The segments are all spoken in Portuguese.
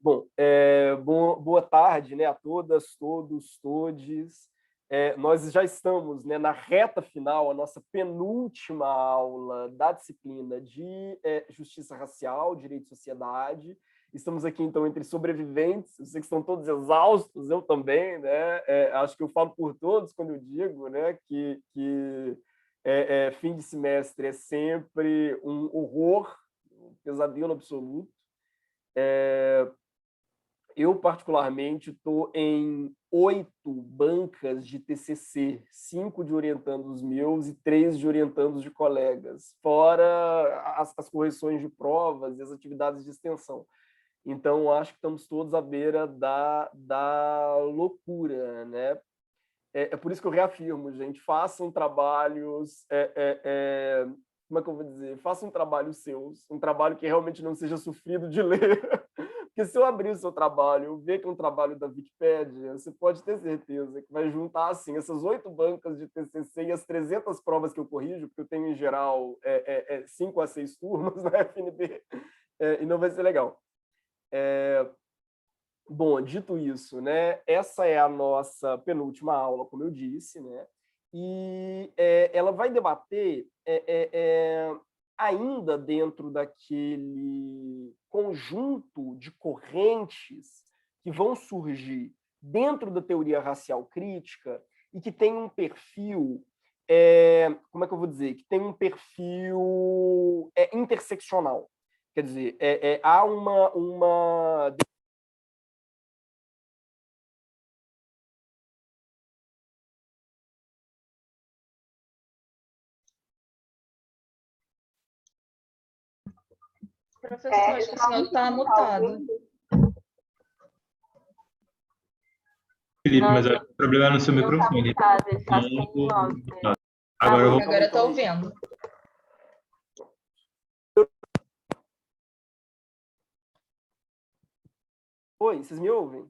Bom, boa tarde, né, a todas, todos, todes. Nós já estamos, né, na reta final, a nossa penúltima aula da disciplina de Justiça Racial, Direito e Sociedade. Estamos aqui, então, entre sobreviventes. Eu sei que estão todos exaustos, eu também, né? Acho que eu falo por todos quando eu digo, né, que fim de semestre é sempre um horror, um pesadelo absoluto. Eu, particularmente, estou em 8 bancas de TCC, 5 de orientandos meus e 3 de orientandos de colegas, fora as correções de provas e as atividades de extensão. Então, acho que estamos todos à beira da loucura, né? É por isso que eu reafirmo, gente, façam trabalhos, como é que eu vou dizer? Façam trabalhos seus, um trabalho que realmente não seja sofrido de ler. Porque se eu abrir o seu trabalho, eu ver que é um trabalho da Wikipédia, você pode ter certeza que vai juntar assim essas 8 bancas de TCC e as 300 provas que eu corrijo, porque eu tenho, em geral, 5 a 6 turmas na FNB, e não vai ser legal. Bom, dito isso, né, essa é a nossa penúltima aula, como eu disse, né, e ela vai debater ainda dentro daquele conjunto de correntes que vão surgir dentro da teoria racial crítica e que tem um perfil, como é que eu vou dizer, que tem um perfil interseccional. Quer dizer, há uma Professor, acho que o senhor está mutado. Felipe, mas o problema é no seu microfone. Agora estou ouvindo. Oi, vocês me ouvem?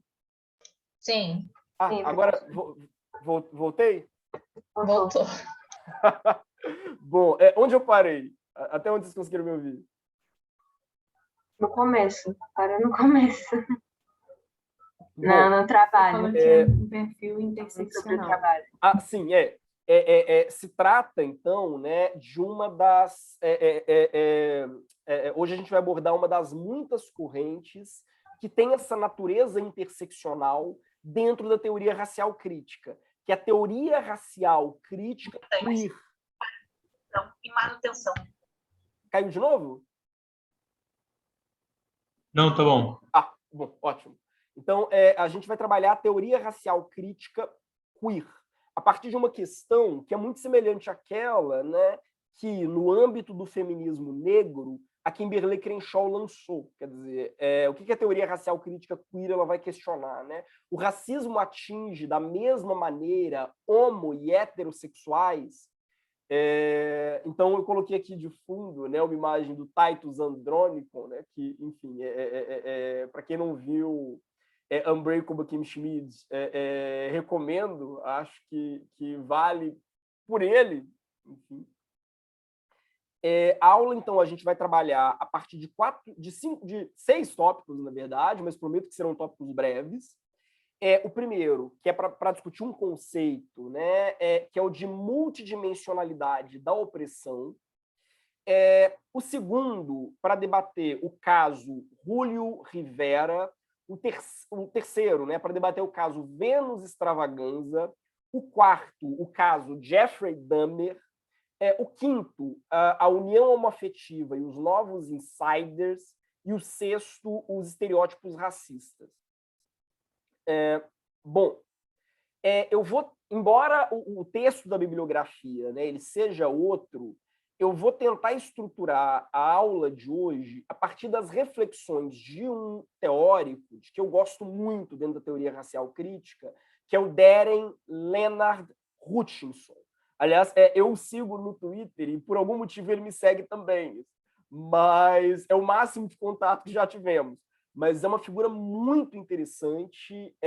Sim. Sim, agora voltei? Voltou. Bom, onde eu parei? Até onde vocês conseguiram me ouvir? No começo, para no começo. No trabalho. Um perfil interseccional. Sim, se trata, então, né, de uma das... hoje a gente vai abordar uma das muitas correntes que tem essa natureza interseccional dentro da teoria racial crítica, que é a teoria racial crítica queer. E manutenção. Caiu de novo? Não, tá bom. Bom, ótimo. Então, a gente vai trabalhar a teoria racial crítica queer, a partir de uma questão que é muito semelhante àquela, né, que, no âmbito do feminismo negro, a Kimberlé Crenshaw lançou. Quer dizer, o que a teoria racial crítica queer ela vai questionar? Né? O racismo atinge, da mesma maneira, homo e heterossexuais. Então, eu coloquei aqui de fundo, né, uma imagem do Titus Andronicon, né, que, enfim, para quem não viu Unbreakable Kimmy Schmid, recomendo, acho que vale por ele. Enfim. A aula, então, a gente vai trabalhar a partir de 6 tópicos, na verdade, mas prometo que serão tópicos breves. O primeiro, que é para discutir um conceito, né, que é o de multidimensionalidade da opressão. O segundo, para debater o caso Julio Rivera. O terceiro, né, para debater o caso Vênus Extravaganza. O quarto, o caso Jeffrey Dahmer. O quinto, a união homoafetiva e os novos insiders. E o sexto, os estereótipos racistas. Bom, eu vou, embora o texto da bibliografia, né, ele seja outro, eu vou tentar estruturar a aula de hoje a partir das reflexões de um teórico que eu gosto muito dentro da teoria racial crítica, que é o Darren Leonard Hutchinson. Aliás, eu o sigo no Twitter e, por algum motivo, ele me segue também. Mas é o máximo de contato que já tivemos. Mas é uma figura muito interessante,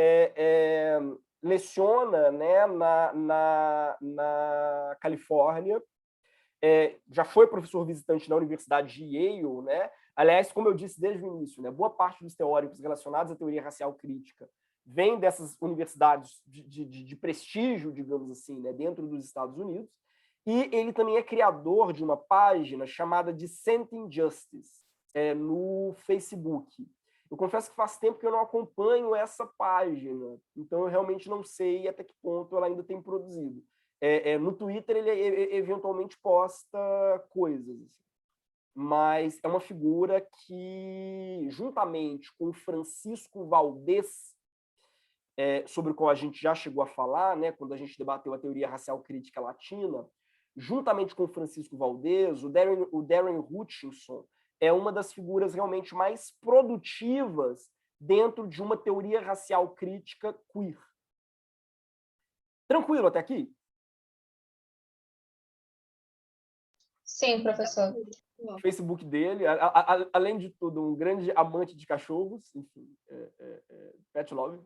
leciona, né, na Califórnia, já foi professor visitante na Universidade de Yale, né, Aliás, como eu disse desde o início, né, boa parte dos teóricos relacionados à teoria racial crítica vem dessas universidades de prestígio, digamos assim, né, dentro dos Estados Unidos, e ele também é criador de uma página chamada Dissenting Justice, no Facebook. Eu confesso que faz tempo que eu não acompanho essa página, então eu realmente não sei até que ponto ela ainda tem produzido. No Twitter ele eventualmente posta coisas, assim. Mas é uma figura que, juntamente com Francisco Valdés, sobre o qual a gente já chegou a falar, né, quando a gente debateu a teoria racial crítica latina, juntamente com Francisco Valdés, o Darren Hutchinson é uma das figuras realmente mais produtivas dentro de uma teoria racial crítica queer. Tranquilo até aqui? Sim, professor. O Facebook dele, além de tudo, um grande amante de cachorros, enfim, pet love.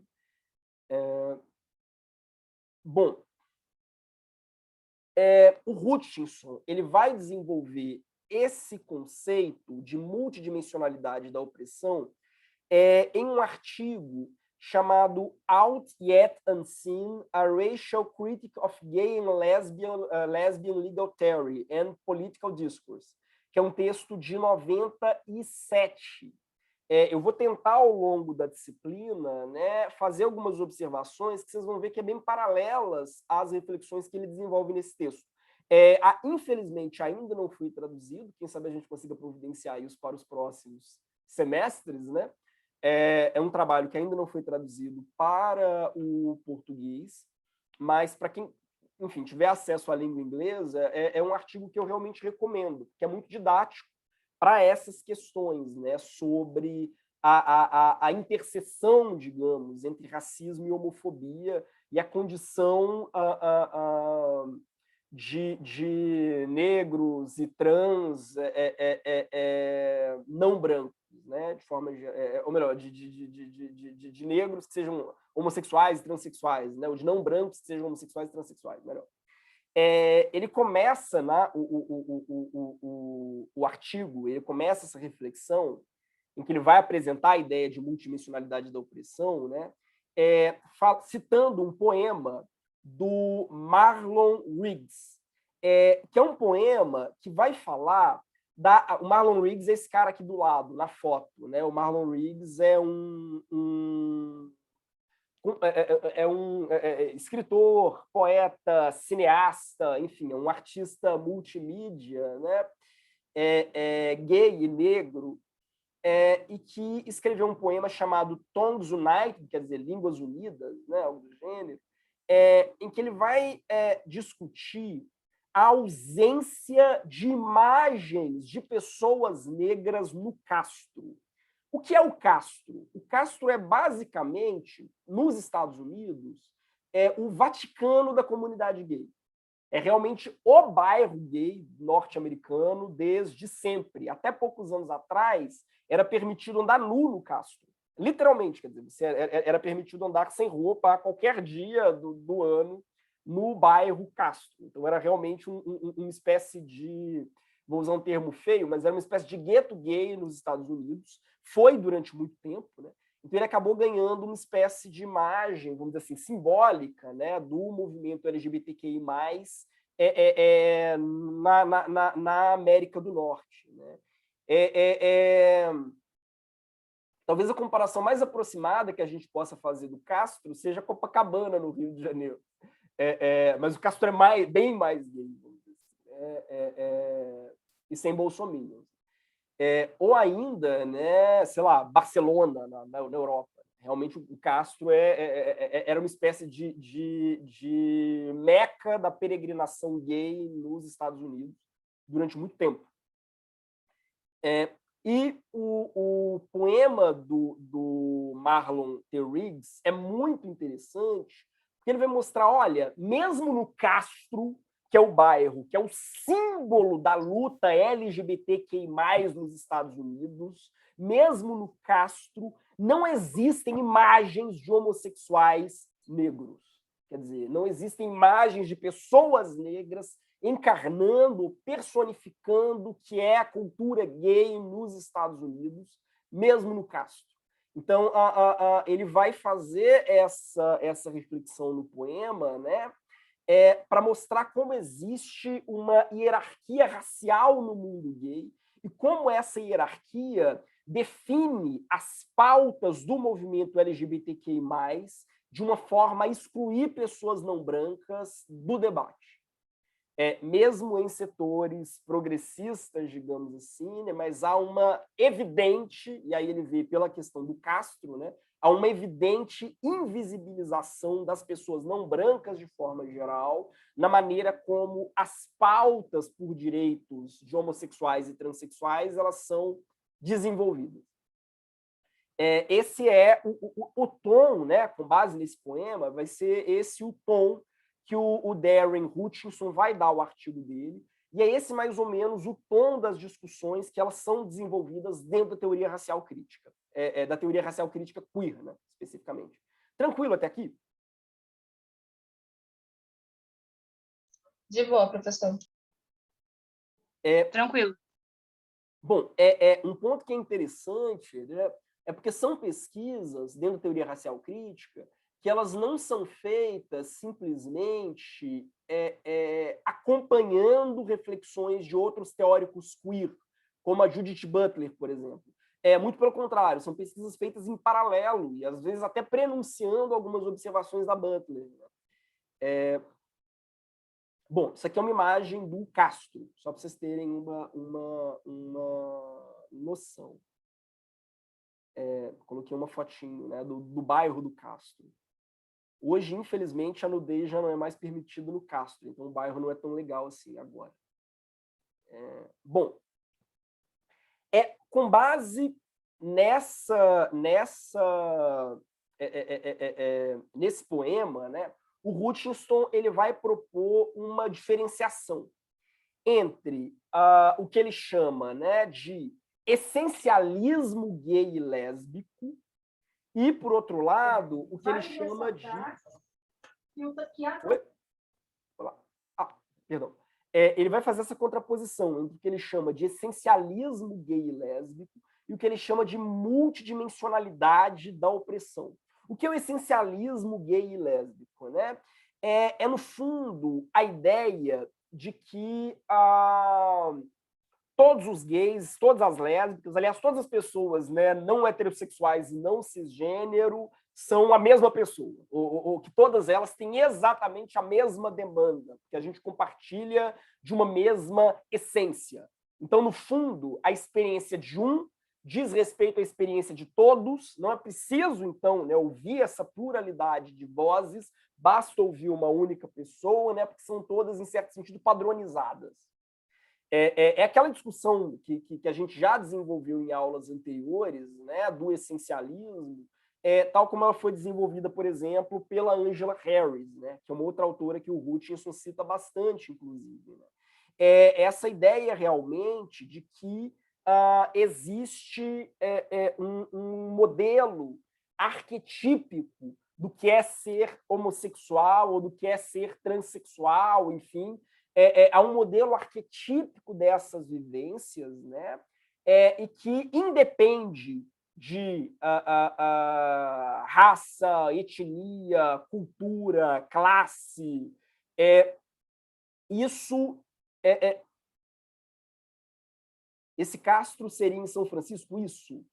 Bom, o Hutchinson ele vai desenvolver esse conceito de multidimensionalidade da opressão em um artigo chamado Out Yet Unseen, A Racial Critique of Gay and Lesbian Legal Theory and Political Discourse, que é um texto de 97. Eu vou tentar, ao longo da disciplina, né, fazer algumas observações que vocês vão ver que é bem paralelas às reflexões que ele desenvolve nesse texto. Infelizmente, ainda não foi traduzido, quem sabe a gente consiga providenciar isso para os próximos semestres, né? É um trabalho que ainda não foi traduzido para o português, mas para quem, enfim, tiver acesso à língua inglesa, é um artigo que eu realmente recomendo, que é muito didático para essas questões, né, sobre a interseção, digamos, entre racismo e homofobia e a condição de negros e trans não brancos, né, de forma, ou melhor, de negros que sejam homossexuais e transexuais, né, ou de não brancos que sejam homossexuais e transexuais, melhor. Ele começa o artigo, ele começa essa reflexão em que ele vai apresentar a ideia de multidimensionalidade da opressão, né, citando um poema do Marlon Riggs, que é um poema que vai falar o Marlon Riggs é esse cara aqui do lado, na foto, né? O Marlon Riggs é um escritor, poeta, cineasta, enfim, é um artista multimídia, né? Gay e negro, e que escreveu um poema chamado Tongues United, quer dizer, Línguas Unidas, né? Algo do gênero, em que ele vai discutir a ausência de imagens de pessoas negras no castro. O que é o castro? O castro é basicamente, nos Estados Unidos, o Vaticano da comunidade gay. É realmente o bairro gay norte-americano desde sempre. Até poucos anos atrás, era permitido andar nu no castro. Literalmente, quer dizer, era permitido andar sem roupa a qualquer dia do ano no bairro Castro. Então, era realmente uma espécie de, vou usar um termo feio, mas era uma espécie de gueto gay nos Estados Unidos. Foi durante muito tempo, né? Então, ele acabou ganhando uma espécie de imagem, vamos dizer assim, simbólica, né, do movimento LGBTQI+, na América do Norte, né? Talvez a comparação mais aproximada que a gente possa fazer do Castro seja Copacabana, no Rio de Janeiro. Mas o Castro é bem mais gay, vamos dizer assim, e sem bolsominions. Ou ainda, né, sei lá, Barcelona, na Europa. Realmente o Castro era uma espécie de meca da peregrinação gay nos Estados Unidos durante muito tempo. E o poema do Marlon T. Riggs é muito interessante, porque ele vai mostrar, olha, mesmo no Castro, que é o bairro, que é o símbolo da luta LGBTQI+, nos Estados Unidos, mesmo no Castro, não existem imagens de homossexuais negros. Quer dizer, não existem imagens de pessoas negras encarnando, personificando o que é a cultura gay nos Estados Unidos, mesmo no Castro. Então, ele vai fazer essa reflexão no poema, né, para mostrar como existe uma hierarquia racial no mundo gay e como essa hierarquia define as pautas do movimento LGBTQI+, de uma forma a excluir pessoas não brancas do debate. Mesmo em setores progressistas, digamos assim, né, mas há uma evidente, e aí ele vê pela questão do Castro, né, há uma evidente invisibilização das pessoas não brancas de forma geral, na maneira como as pautas por direitos de homossexuais e transexuais elas são desenvolvidas. Esse é o tom, né, com base nesse poema, vai ser esse o tom que o Darren Hutchinson vai dar ao artigo dele, e é esse mais ou menos o tom das discussões que elas são desenvolvidas dentro da teoria racial crítica, da teoria racial crítica queer, né, especificamente. Tranquilo até aqui? De boa, professor. Tranquilo. Bom, um ponto que é interessante, né, é porque são pesquisas dentro da teoria racial crítica que elas não são feitas simplesmente acompanhando reflexões de outros teóricos queer, como a Judith Butler, por exemplo. Muito pelo contrário, são pesquisas feitas em paralelo e, às vezes, até prenunciando algumas observações da Butler. Bom, isso aqui é uma imagem do Castro, só para vocês terem uma noção. Coloquei uma fotinho, né, do bairro do Castro. Hoje, infelizmente, a nudez já não é mais permitida no Castro, então o bairro não é tão legal assim agora. Bom, com base nesse poema, né, o Hutchinson ele vai propor uma diferenciação entre o que ele chama, né, de essencialismo gay e lésbico e, por outro lado, o que ele chama de... Oi? Perdão. Ele vai fazer essa contraposição entre o que ele chama de essencialismo gay e lésbico e o que ele chama de multidimensionalidade da opressão. O que é o essencialismo gay e lésbico? Né? No fundo, a ideia de que todos os gays, todas as lésbicas, aliás, todas as pessoas, né, não heterossexuais e não cisgênero são a mesma pessoa, ou que todas elas têm exatamente a mesma demanda, que a gente compartilha de uma mesma essência. Então, no fundo, a experiência de um diz respeito à experiência de todos, não é preciso, então, né, ouvir essa pluralidade de vozes, basta ouvir uma única pessoa, né, porque são todas, em certo sentido, padronizadas. Aquela discussão que a gente já desenvolveu em aulas anteriores, né, do essencialismo, tal como ela foi desenvolvida, por exemplo, pela Angela Harris, né, que é uma outra autora que o Hutchinson cita bastante, inclusive. Né? Essa ideia realmente de que existe um modelo arquetípico do que é ser homossexual ou do que é ser transexual, enfim, há um modelo arquetípico dessas vivências, né? E que independe de raça, etnia, cultura, classe. Esse Castro seria em São Francisco isso?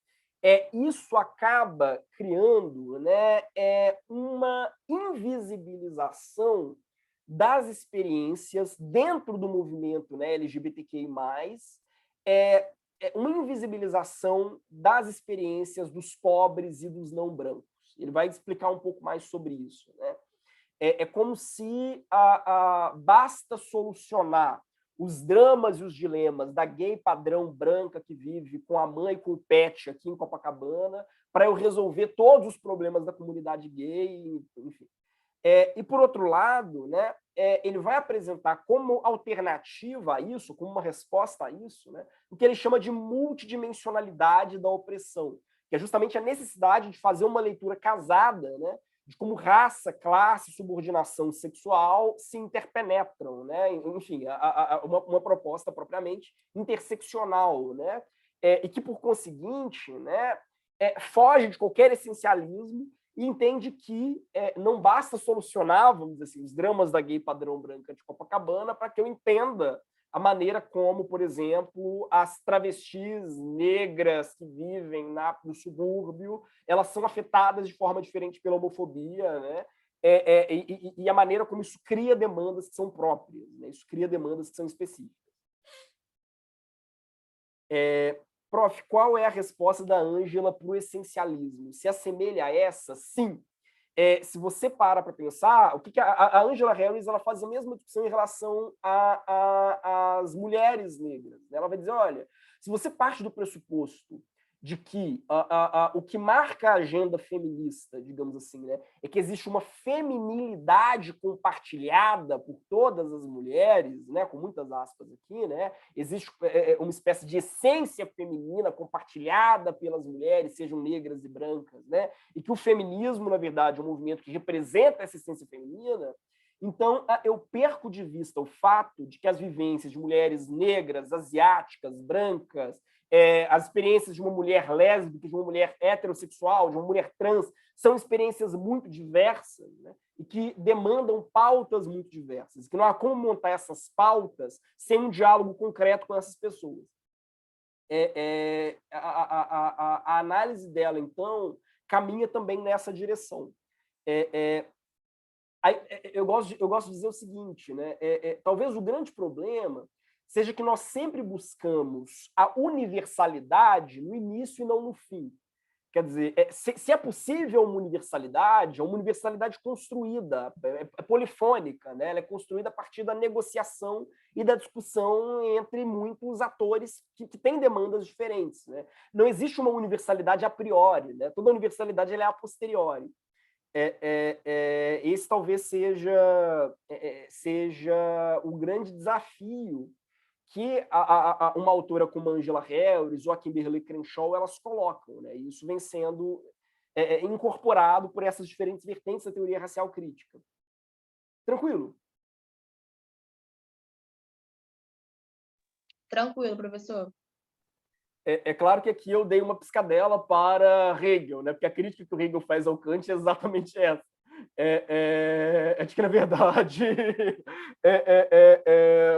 Isso acaba criando, né, uma invisibilização das experiências dentro do movimento, né, LGBTQI+, uma invisibilização das experiências dos pobres e dos não brancos. Ele vai explicar um pouco mais sobre isso. Né? Como se basta solucionar os dramas e os dilemas da gay padrão branca que vive com a mãe e com o pet aqui em Copacabana para eu resolver todos os problemas da comunidade gay, enfim. E, por outro lado, né, ele vai apresentar como alternativa a isso, como uma resposta a isso, né, o que ele chama de multidimensionalidade da opressão, que é justamente a necessidade de fazer uma leitura casada, né, de como raça, classe, subordinação sexual se interpenetram, né? Enfim, uma proposta propriamente interseccional, né? E que, por conseguinte, né, foge de qualquer essencialismo e entende que não basta solucionar, vamos dizer assim, os dramas da gay padrão branca de Copacabana para que eu entenda a maneira como, por exemplo, as travestis negras que vivem no subúrbio, elas são afetadas de forma diferente pela homofobia, né? E a maneira como isso cria demandas que são próprias, né? Isso cria demandas que são específicas. Prof, qual é a resposta da Ângela para o essencialismo? Se assemelha a essa? Sim. Se você para pensar, o que a Angela Harris ela faz a mesma discussão em relação às mulheres negras. Né? Ela vai dizer, olha, se você parte do pressuposto de que o que marca a agenda feminista, digamos assim, né, é que existe uma feminilidade compartilhada por todas as mulheres, né, com muitas aspas aqui, né, existe uma espécie de essência feminina compartilhada pelas mulheres, sejam negras e brancas, né, e que o feminismo, na verdade, é um movimento que representa essa essência feminina. Então, eu perco de vista o fato de que as vivências de mulheres negras, asiáticas, brancas, as experiências de uma mulher lésbica, de uma mulher heterossexual, de uma mulher trans, são experiências muito diversas, né? E que demandam pautas muito diversas, que não há como montar essas pautas sem um diálogo concreto com essas pessoas. A análise dela, então, caminha também nessa direção. Eu gosto de dizer o seguinte, né? Talvez o grande problema seja que nós sempre buscamos a universalidade no início e não no fim. Quer dizer, se é possível uma universalidade, é uma universalidade construída, polifônica, né? Ela é construída a partir da negociação e da discussão entre muitos atores que têm demandas diferentes. Né? Não existe uma universalidade a priori, né? Toda universalidade ela é a posteriori. Esse talvez seja o grande desafio que uma autora como Angela Harris ou a Kimberly Crenshaw elas colocam, né? E isso vem sendo incorporado por essas diferentes vertentes da teoria racial crítica. Tranquilo? Tranquilo, professor. É claro que aqui eu dei uma piscadela para Hegel, né? Porque a crítica que o Hegel faz ao Kant é exatamente essa. De que, na verdade,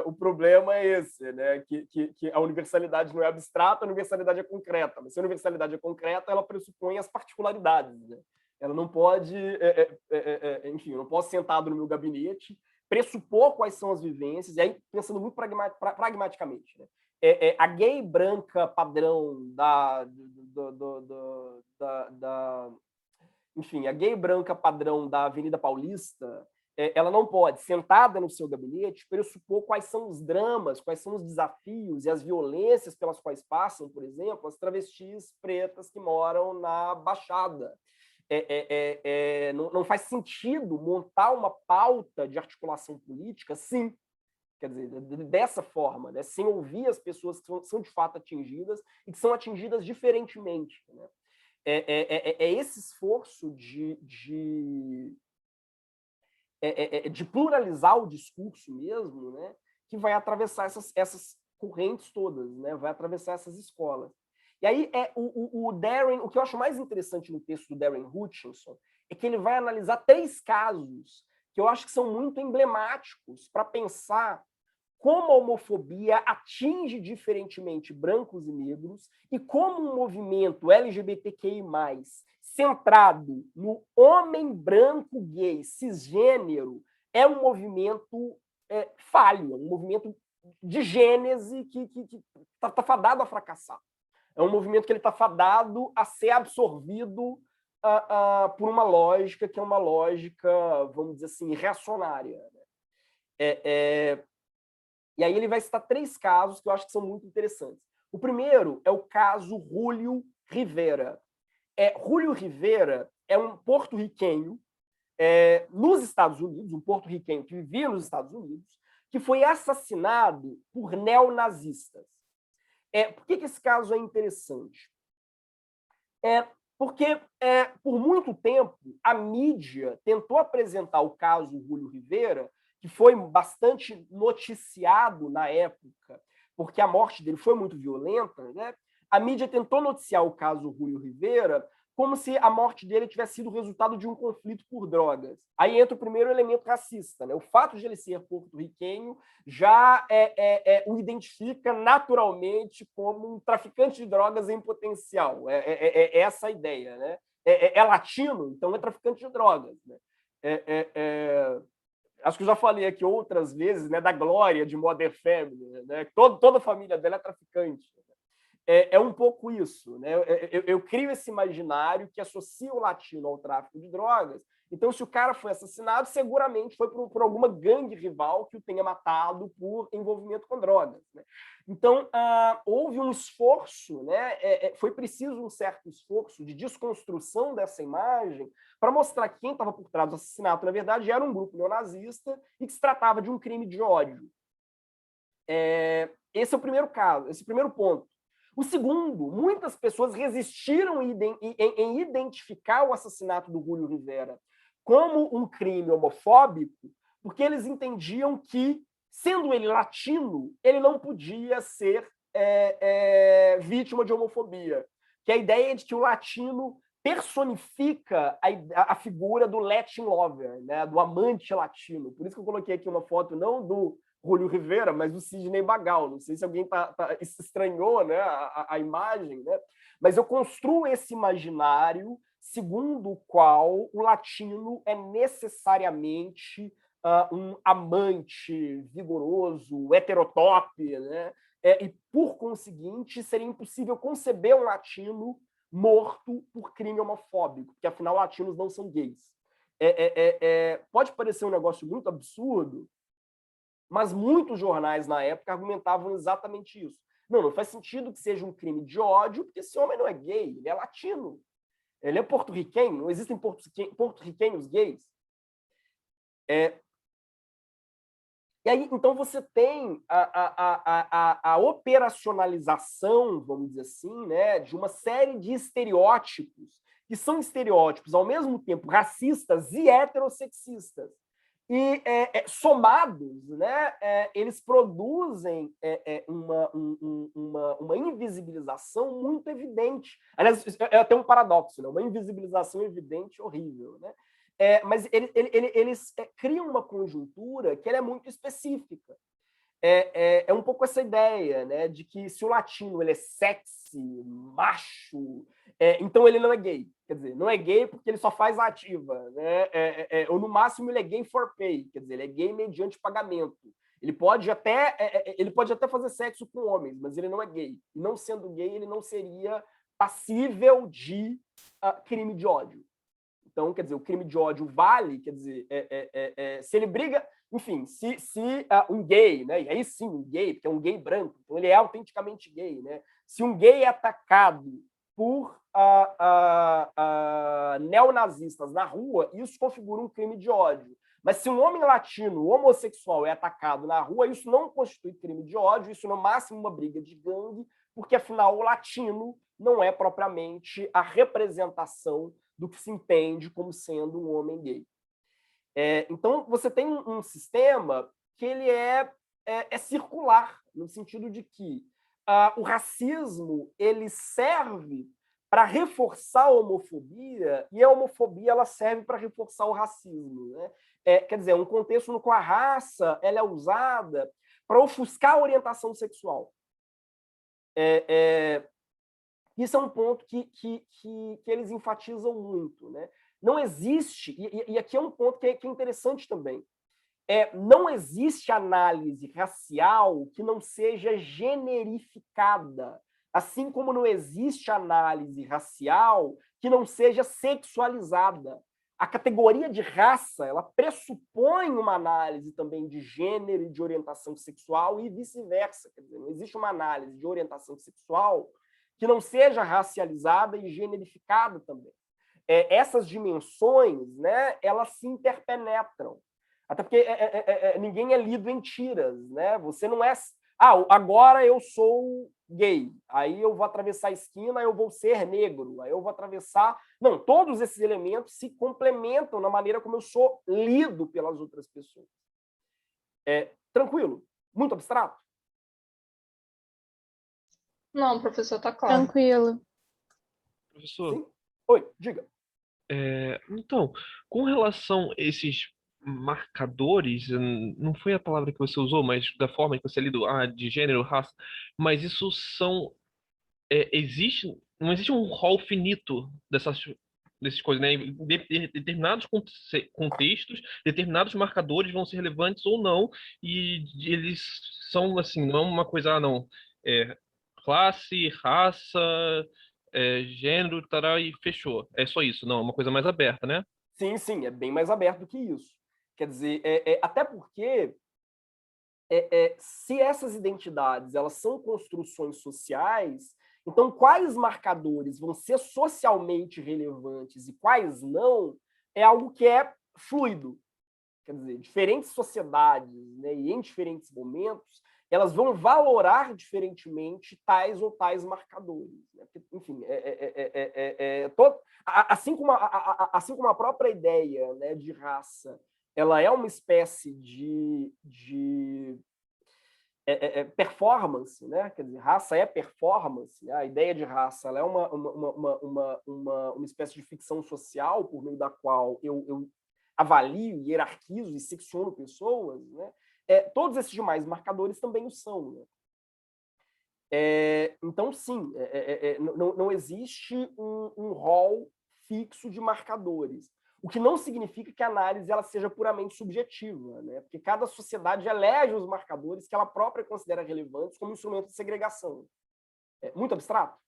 o problema é esse, né? Que a universalidade não é abstrata, a universalidade é concreta. Mas se a universalidade é concreta, ela pressupõe as particularidades. Né? Ela não pode... enfim, eu não posso sentado no meu gabinete, pressupor quais são as vivências, e aí pensando muito pragmaticamente, né? A gay branca padrão enfim, a gay branca padrão da Avenida Paulista, ela não pode, sentada no seu gabinete, pressupor quais são os dramas, quais são os desafios e as violências pelas quais passam, por exemplo, as travestis pretas que moram na Baixada. Não faz sentido montar uma pauta de articulação política, sim, quer dizer, dessa forma, né? Sem ouvir as pessoas que são de fato atingidas e que são atingidas diferentemente. Né? Esse esforço de pluralizar o discurso mesmo, né? Que vai atravessar essas correntes todas, né? Vai atravessar essas escolas. E aí, o Darren, o que eu acho mais interessante no texto do Darren Hutchinson é que ele vai analisar 3 casos que eu acho que são muito emblemáticos para pensar como a homofobia atinge diferentemente brancos e negros e como um movimento LGBTQI+, centrado no homem branco gay cisgênero, é um movimento falho, um movimento de gênese que está fadado a fracassar. É um movimento que ele está fadado a ser absorvido por uma lógica que é uma lógica, vamos dizer assim, reacionária. E aí ele vai citar 3 casos que eu acho que são muito interessantes. O primeiro é o caso Julio Rivera. Julio Rivera é um porto-riquenho nos Estados Unidos, um porto-riquenho que vivia nos Estados Unidos, que foi assassinado por neonazistas. Por que esse caso é interessante? Porque, por muito tempo, a mídia tentou apresentar o caso Júlio Rivera, que foi bastante noticiado na época, porque a morte dele foi muito violenta, né? A mídia tentou noticiar o caso Júlio Rivera como se a morte dele tivesse sido resultado de um conflito por drogas. Aí entra o primeiro elemento racista, né? O fato de ele ser porto-riquenho já o identifica naturalmente como um traficante de drogas em potencial. Essa a ideia, né? É latino, então é traficante de drogas. Né? Acho que eu já falei aqui outras vezes, né, da Glória de Modern Family, né? Toda a família dela é traficante. É um pouco isso, né? Eu crio esse imaginário que associa o latino ao tráfico de drogas. Então, se o cara foi assassinado, seguramente foi por alguma gangue rival que o tenha matado por envolvimento com drogas. Né? Então, houve um esforço, né? Foi preciso um certo esforço de desconstrução dessa imagem para mostrar que quem estava por trás do assassinato, na verdade, era um grupo neonazista e que se tratava de um crime de ódio. Esse é o primeiro caso, esse é o primeiro ponto. O segundo, muitas pessoas resistiram em identificar o assassinato do Júlio Rivera como um crime homofóbico, porque eles entendiam que, sendo ele latino, ele não podia ser vítima de homofobia. Que a ideia é de que o latino personifica a figura do Latin lover, né, do amante latino. Por isso que eu coloquei aqui uma foto não do Júlio Rivera, mas do Sidney Magal. Não sei se alguém estranhou, né, a imagem, né? Mas eu construo esse imaginário segundo o qual o latino é necessariamente um amante vigoroso, heterotop, né? E, por conseguinte, seria impossível conceber um latino morto por crime homofóbico, porque, afinal, latinos não são gays. Pode parecer um negócio muito absurdo, mas muitos jornais na época argumentavam exatamente isso. Não faz sentido que seja um crime de ódio, porque esse homem não é gay, ele é latino. Ele é porto-riquenho, não existem porto-riquenhos gays. E aí, então, você tem a operacionalização, vamos dizer assim, né, de uma série de estereótipos, que são estereótipos, ao mesmo tempo, racistas e heterossexistas. E, somados, né, eles produzem uma invisibilização muito evidente. Aliás, é até um paradoxo, né? Uma invisibilização evidente horrível. Né? Mas eles criam uma conjuntura que ela é muito específica. É um pouco essa ideia, né, de que se o latino ele é sexy, macho, então ele não é gay. Quer dizer, não é gay porque ele só faz ativa. Né? Ou, no máximo, ele é gay for pay. Quer dizer, ele é gay mediante pagamento. Ele pode até fazer sexo com homens, mas ele não é gay. E, não sendo gay, ele não seria passível de crime de ódio. Então, quer dizer, o crime de ódio vale, quer dizer, se ele briga... Enfim, se um gay, né? E aí sim, um gay, porque é um gay branco, então ele é autenticamente gay, né? Se um gay é atacado por neonazistas na rua, isso configura um crime de ódio. Mas se um homem latino homossexual é atacado na rua, isso não constitui crime de ódio, isso no máximo uma briga de gangue, porque afinal o latino não é propriamente a representação do que se entende como sendo um homem gay. Então, você tem um sistema que ele é circular, no sentido de que o racismo ele serve para reforçar a homofobia e a homofobia ela serve para reforçar o racismo. Né? Quer dizer, um contexto no qual a raça ela é usada para ofuscar a orientação sexual. Isso é um ponto que eles enfatizam muito. Né? Não existe, e aqui é um ponto que é interessante também, não existe análise racial que não seja generificada, assim como não existe análise racial que não seja sexualizada. A categoria de raça, ela pressupõe uma análise também de gênero e de orientação sexual e vice-versa. Quer dizer, não existe uma análise de orientação sexual que não seja racializada e generificada também. Essas dimensões, né, elas se interpenetram. Até porque ninguém é lido em tiras. Né? Você não é... agora eu sou gay, aí eu vou atravessar a esquina, aí eu vou ser negro, aí eu vou atravessar... Não, todos esses elementos se complementam na maneira como eu sou lido pelas outras pessoas. Tranquilo? Muito abstrato? Não, professor, tá claro. Tranquilo. Professor, Sim? Oi, diga. então, com relação a esses marcadores, não foi a palavra que você usou, mas da forma que você lido, de gênero, raça, mas isso são, não existe um rol finito dessas coisas, né? Determinados contextos, determinados marcadores vão ser relevantes ou não, e eles são assim, não é uma coisa, não, é, classe, raça, gênero, tará, e fechou. É só isso, não, é uma coisa mais aberta, né? Sim, sim, é bem mais aberto do que isso. Quer dizer, até porque se essas identidades elas são construções sociais, então quais marcadores vão ser socialmente relevantes e quais não, é algo que é fluido. Quer dizer, diferentes sociedades, né, e em diferentes momentos, elas vão valorar diferentemente tais ou tais marcadores. Né? Enfim, assim como a própria ideia, né, de raça, ela é uma espécie de performance, né? Quer dizer, raça é performance. Né? A ideia de raça ela é uma espécie de ficção social por meio da qual eu avalio, hierarquizo e secciono pessoas, né? Todos esses demais marcadores também o são. Né? Então, sim, não existe um rol fixo de marcadores. O que não significa que a análise ela seja puramente subjetiva, né? Porque cada sociedade elege os marcadores que ela própria considera relevantes como instrumento de segregação. Muito abstrato?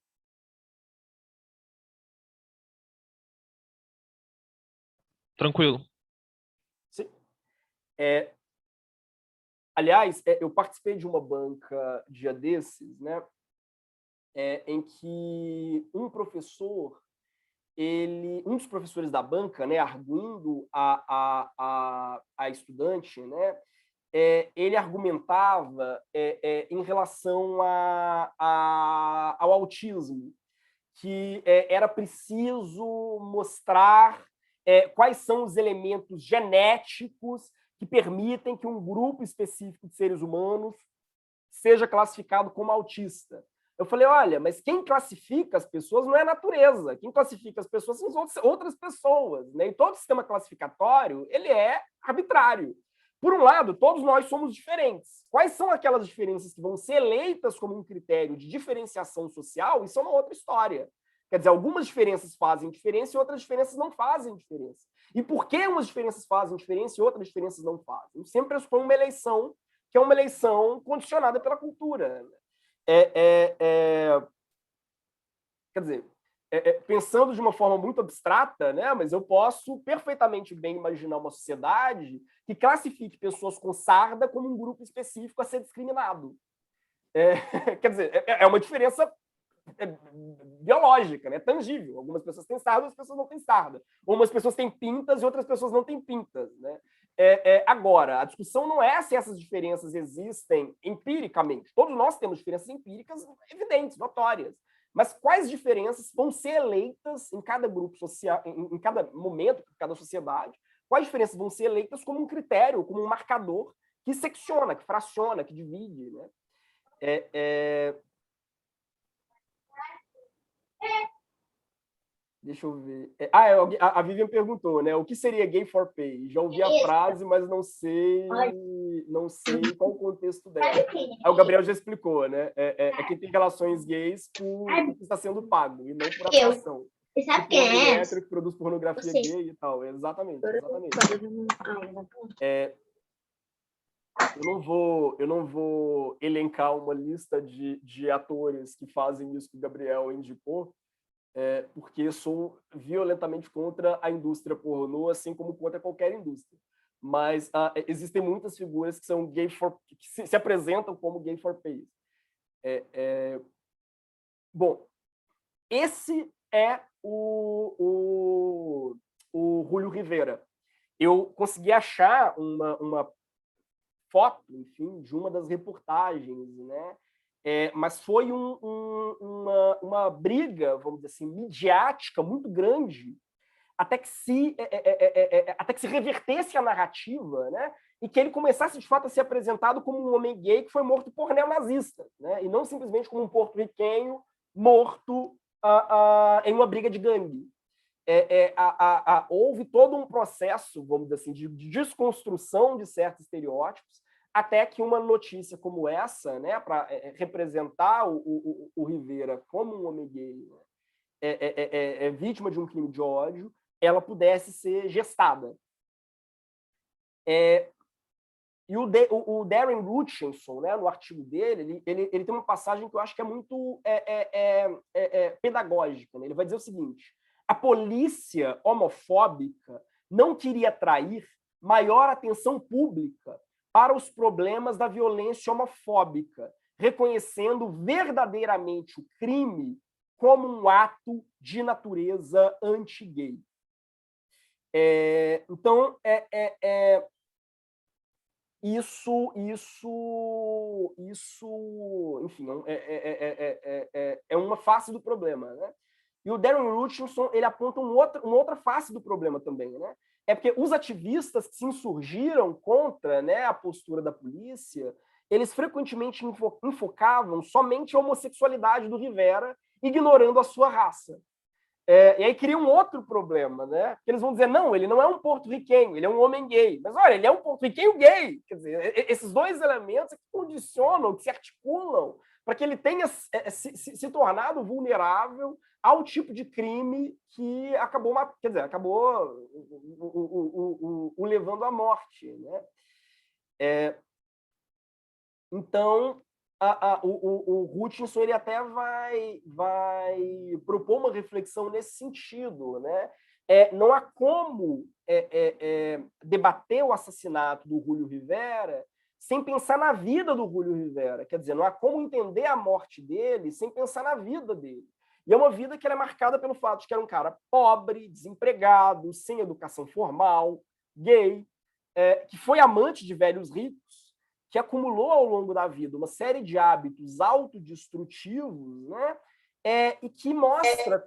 Tranquilo. Sim. Aliás, eu participei de uma banca dia desses, né, em que um dos professores da banca, né, arguindo a estudante, né, ele argumentava em relação ao autismo, que era preciso mostrar quais são os elementos genéticos que permitem que um grupo específico de seres humanos seja classificado como autista. Eu falei, olha, mas quem classifica as pessoas não é a natureza. Quem classifica as pessoas são outras pessoas. Né? E todo sistema classificatório ele é arbitrário. Por um lado, todos nós somos diferentes. Quais são aquelas diferenças que vão ser eleitas como um critério de diferenciação social? Isso é uma outra história. Quer dizer, algumas diferenças fazem diferença e outras diferenças não fazem diferença. E por que umas diferenças fazem diferença e outras diferenças não fazem? Sempre pressupõe uma eleição, que é uma eleição condicionada pela cultura. Quer dizer, pensando de uma forma muito abstrata, né, mas eu posso perfeitamente bem imaginar uma sociedade que classifique pessoas com sarda como um grupo específico a ser discriminado. Quer dizer, é uma diferença biológica, né? Tangível. Algumas pessoas têm sarda, outras pessoas não têm sarda. Ou umas pessoas têm pintas e outras pessoas não têm pintas. Né? Agora, a discussão não é se essas diferenças existem empiricamente. Todos nós temos diferenças empíricas evidentes, notórias. Mas quais diferenças vão ser eleitas em cada grupo social, em cada momento, em cada sociedade? Quais diferenças vão ser eleitas como um critério, como um marcador que secciona, que fraciona, que divide? Né? Deixa eu ver. A Vivian perguntou, né? O que seria gay for pay? Já ouvi a frase, mas não sei qual o contexto dela. Aí o Gabriel já explicou, né? Quem tem relações gays por que está sendo pago e não por atração. Sabe quem é? Hétero que produz pornografia gay e tal. Exatamente. Eu não vou elencar uma lista de atores que fazem isso que o Gabriel indicou, porque sou violentamente contra a indústria pornô, assim como contra qualquer indústria. Mas existem muitas figuras que são que se apresentam como gay for pay. Bom, esse é o Julio Rivera. Eu consegui achar uma foto, enfim, de uma das reportagens, né, Mas foi uma briga, vamos dizer assim, midiática muito grande até que se revertesse a narrativa, né? E que ele começasse, de fato, a ser apresentado como um homem gay que foi morto por neonazistas, né? E não simplesmente como um porto-riquenho morto em uma briga de gangue. Houve todo um processo, vamos dizer assim, de desconstrução de certos estereótipos, até que uma notícia como essa, né, para representar o Rivera como um homem gay, né, vítima de um crime de ódio, ela pudesse ser gestada. E o Darren Richardson, né, no artigo dele, ele tem uma passagem que eu acho que é muito pedagógica. Né? Ele vai dizer o seguinte: a polícia homofóbica não queria atrair maior atenção pública para os problemas da violência homofóbica, reconhecendo verdadeiramente o crime como um ato de natureza anti-gay. Então, isso, enfim, é uma face do problema, né? E o Darren Richardson, ele aponta uma outra face do problema também, né? É porque os ativistas que se insurgiram contra, né, a postura da polícia, eles frequentemente enfocavam somente a homossexualidade do Rivera, ignorando a sua raça. E aí cria um outro problema, né? Que eles vão dizer, não, ele não é um porto-riquenho, ele é um homem gay. Mas olha, ele é um porto-riquenho gay. Quer dizer, esses dois elementos que condicionam, que se articulam para que ele tenha se tornado vulnerável ao tipo de crime que acabou, quer dizer, acabou o levando à morte, né? Então, o Hutchinson ele até vai propor uma reflexão nesse sentido, né? Não há como debater o assassinato do Júlio Rivera sem pensar na vida do Júlio Rivera. Quer dizer, não há como entender a morte dele sem pensar na vida dele. E é uma vida que ela é marcada pelo fato de que era um cara pobre, desempregado, sem educação formal, gay, que foi amante de velhos ricos, que acumulou ao longo da vida uma série de hábitos autodestrutivos, né? E que mostra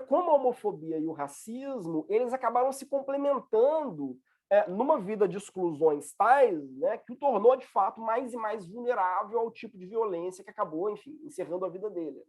como a homofobia e o racismo eles acabaram se complementando numa vida de exclusões tais, né, que o tornou, de fato, mais e mais vulnerável ao tipo de violência que acabou, enfim, encerrando a vida dele.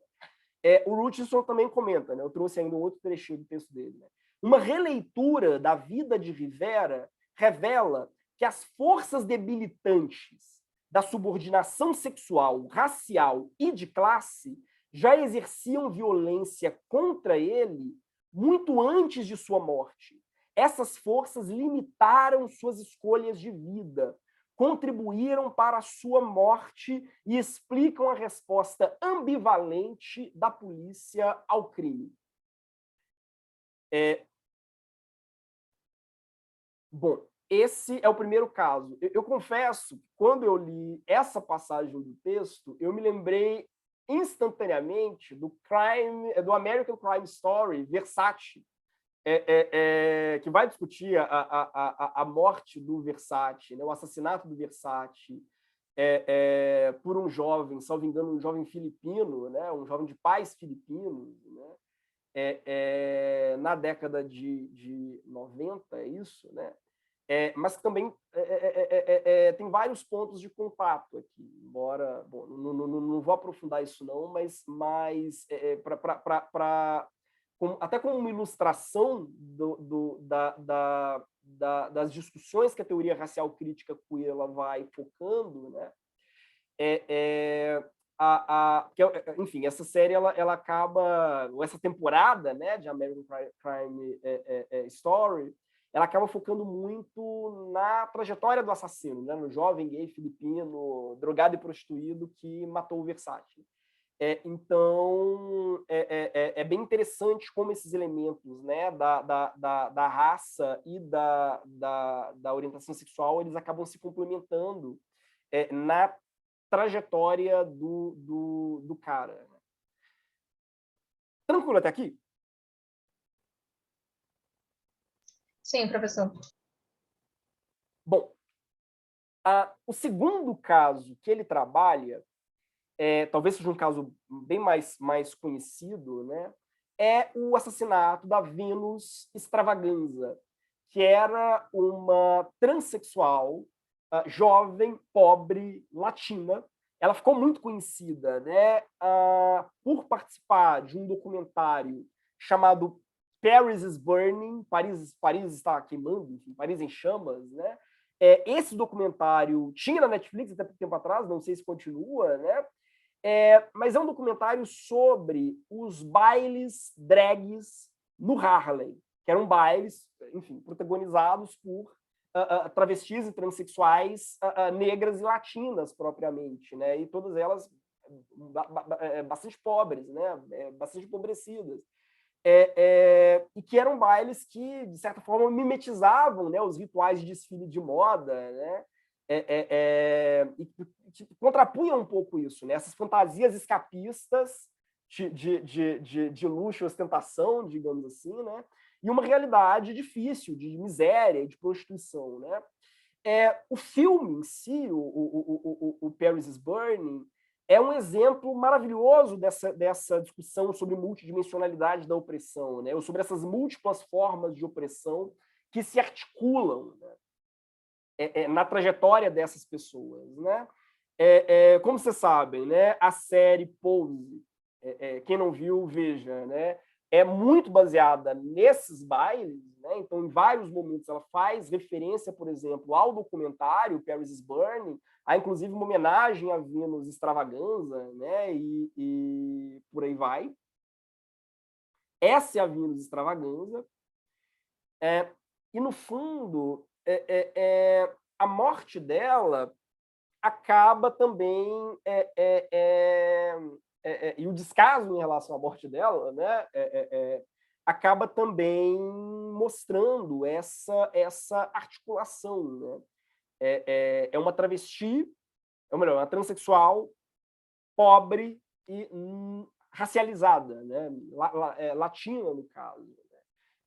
O Richardson também comenta, né, eu trouxe ainda um outro trechinho do texto dele, né, uma releitura da vida de Rivera revela que as forças debilitantes da subordinação sexual, racial e de classe já exerciam violência contra ele muito antes de sua morte. Essas forças limitaram suas escolhas de vida, contribuíram para a sua morte e explicam a resposta ambivalente da polícia ao crime. Bom, esse é o primeiro caso. Eu confesso que quando eu li essa passagem do texto, eu me lembrei instantaneamente do American Crime Story, Versace, que vai discutir a morte do Versace, né, o assassinato do Versace por um jovem, salvo engano, um jovem filipino, né, um jovem de pais filipinos, né, na década de 90, é isso, né? Mas também tem vários pontos de contato aqui, embora bom, não vou aprofundar isso não, mas até como uma ilustração das discussões que a teoria racial crítica queer ela vai focando, né? Enfim, essa série ela acaba, essa temporada, né, de American Crime Story, ela acaba focando muito na trajetória do assassino, né, no jovem gay filipino, drogado e prostituído que matou o Versace. Então, é bem interessante como esses elementos, né, da raça e da orientação sexual eles acabam se complementando na trajetória do cara. Tranquilo até aqui? Sim, professor. Bom, O segundo caso que ele trabalha, talvez seja um caso bem mais conhecido, né, é o assassinato da Venus Extravaganza, que era uma transexual, jovem, pobre, latina. Ela ficou muito conhecida, né, por participar de um documentário chamado Paris is Burning, Paris está queimando, enfim, Paris em chamas, né? Esse documentário tinha na Netflix até pouco tempo atrás, não sei se continua, né? Mas é um documentário sobre os bailes drags no Harlem, que eram bailes, enfim, protagonizados por travestis e transexuais negras e latinas propriamente, né? E todas elas bastante pobres, né? Bastante empobrecidas. E que eram bailes que, de certa forma, mimetizavam, né, os rituais de desfile de moda, né? E contrapunham um pouco isso, né? Essas fantasias escapistas de luxo e ostentação, digamos assim, né? E uma realidade difícil, de miséria, de prostituição, né? O filme em si, o Paris is Burning, é um exemplo maravilhoso dessa discussão sobre multidimensionalidade da opressão, né? Ou sobre essas múltiplas formas de opressão que se articulam, né, na trajetória dessas pessoas, né? Como vocês sabem, né, a série Pose, quem não viu, veja, né? É muito baseada nesses bailes, né? Então, em vários momentos, ela faz referência, por exemplo, ao documentário Paris is Burning, há inclusive uma homenagem a Venus Extravaganza, né? E por aí vai. Essa é a Venus Extravaganza. E, no fundo, a morte dela acaba também... e o descaso em relação à morte dela, né, acaba também mostrando essa articulação, né? É uma travesti, ou melhor, uma transexual, pobre e racializada, né? Latina, no caso.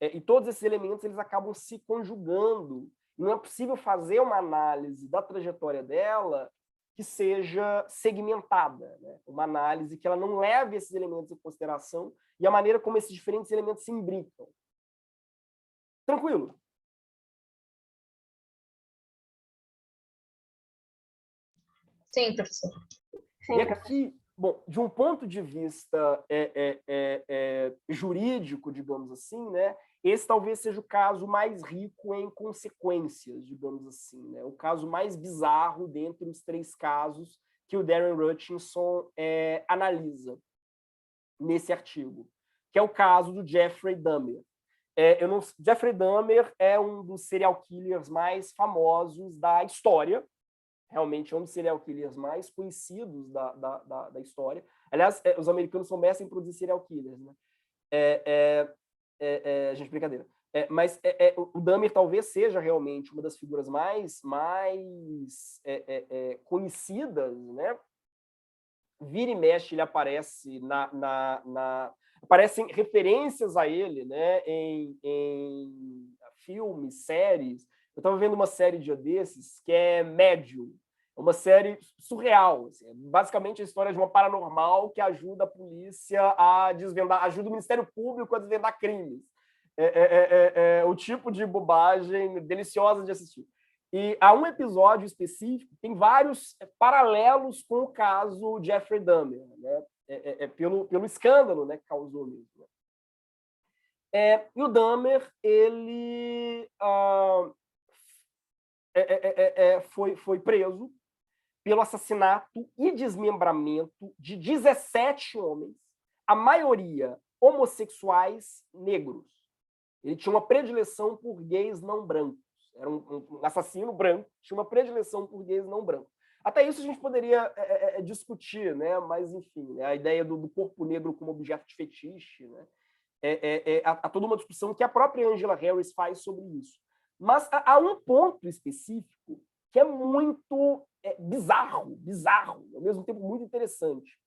Né? E todos esses elementos eles acabam se conjugando. Não é possível fazer uma análise da trajetória dela que seja segmentada, né? Uma análise que ela não leve esses elementos em consideração e a maneira como esses diferentes elementos se imbricam. Tranquilo? Sim, professor. E aqui, bom, de um ponto de vista jurídico, digamos assim, né, esse talvez seja o caso mais rico em consequências, digamos assim, né, o caso mais bizarro dentre os 3 casos que o Darren Hutchinson analisa nesse artigo, que é o caso do Jeffrey Dahmer. Jeffrey Dahmer é um dos serial killers mais famosos da história. Realmente é um dos serial killers mais conhecidos da história. Aliás, os americanos são mestres em produzir serial killers, né? Gente, brincadeira. Mas o Dahmer talvez seja realmente uma das figuras mais conhecidas, né? Vira e mexe, ele aparece aparecem referências a ele, né? Em filmes, séries. Eu estava vendo uma série dia desses que é Medium. É uma série surreal. Assim. Basicamente, a história de uma paranormal que ajuda a polícia a desvendar, ajuda o Ministério Público a desvendar crimes. O tipo de bobagem deliciosa de assistir. E há um episódio específico, tem vários paralelos com o caso Jeffrey Dahmer, né? Pelo escândalo, né, que causou mesmo. E o Dahmer, ele foi preso pelo assassinato e desmembramento de 17 homens, a maioria homossexuais negros. Ele tinha uma predileção por gays não brancos. Era um assassino branco, tinha uma predileção por gays não brancos. Até isso a gente poderia discutir, né? Mas, enfim, né? A ideia do corpo negro como objeto de fetiche, né? Há toda uma discussão que a própria Angela Harris faz sobre isso. Mas há um ponto específico que é muito bizarro, ao mesmo tempo muito interessante.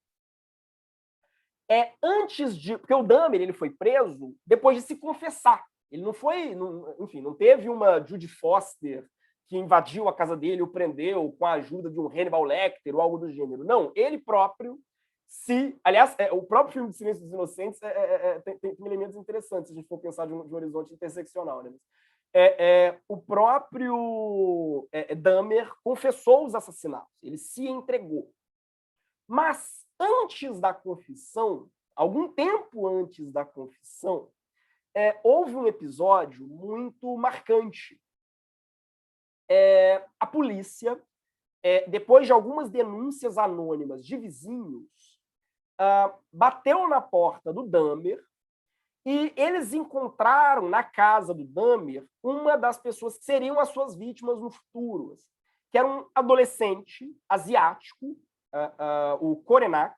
Porque o Dahmer ele foi preso depois de se confessar. Ele não foi, enfim, não teve uma Judy Foster que invadiu a casa dele, o prendeu com a ajuda de um Hannibal Lecter ou algo do gênero. Não, ele próprio aliás, o próprio filme de Silêncio dos Inocentes tem elementos interessantes, se a gente for pensar de um horizonte interseccional. Né? O próprio Dahmer confessou os assassinatos, ele se entregou. Mas antes da confissão, algum tempo antes da confissão, houve um episódio muito marcante. A polícia, depois de algumas denúncias anônimas de vizinhos, bateu na porta do Dahmer e eles encontraram na casa do Dahmer uma das pessoas que seriam as suas vítimas no futuro, que era um adolescente asiático, o Korenak,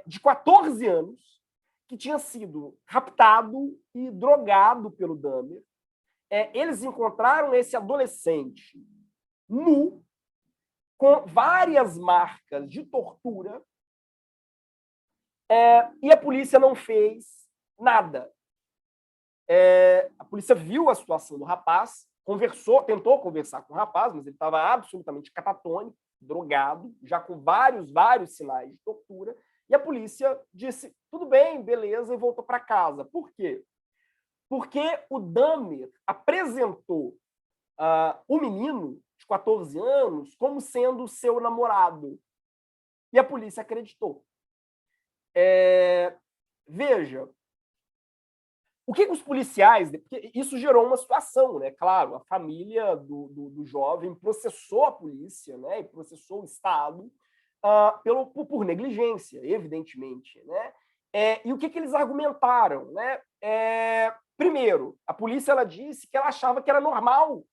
de 14 anos, que tinha sido raptado e drogado pelo Dahmer. Eles encontraram esse adolescente nu, com várias marcas de tortura, e a polícia não fez nada. A polícia viu a situação do rapaz, tentou conversar com o rapaz, mas ele estava absolutamente catatônico, drogado, já com vários sinais de tortura, e a polícia disse, tudo bem, beleza, e voltou para casa. Por quê? Porque o Dahmer apresentou o menino de 14 anos como sendo seu namorado. E a polícia acreditou. Veja, o que os policiais... Porque isso gerou uma situação, né? Claro, a família do jovem processou a polícia, né? E processou o Estado por negligência, evidentemente. Né? E o que eles argumentaram? Né? Primeiro, a polícia ela disse que ela achava que era normal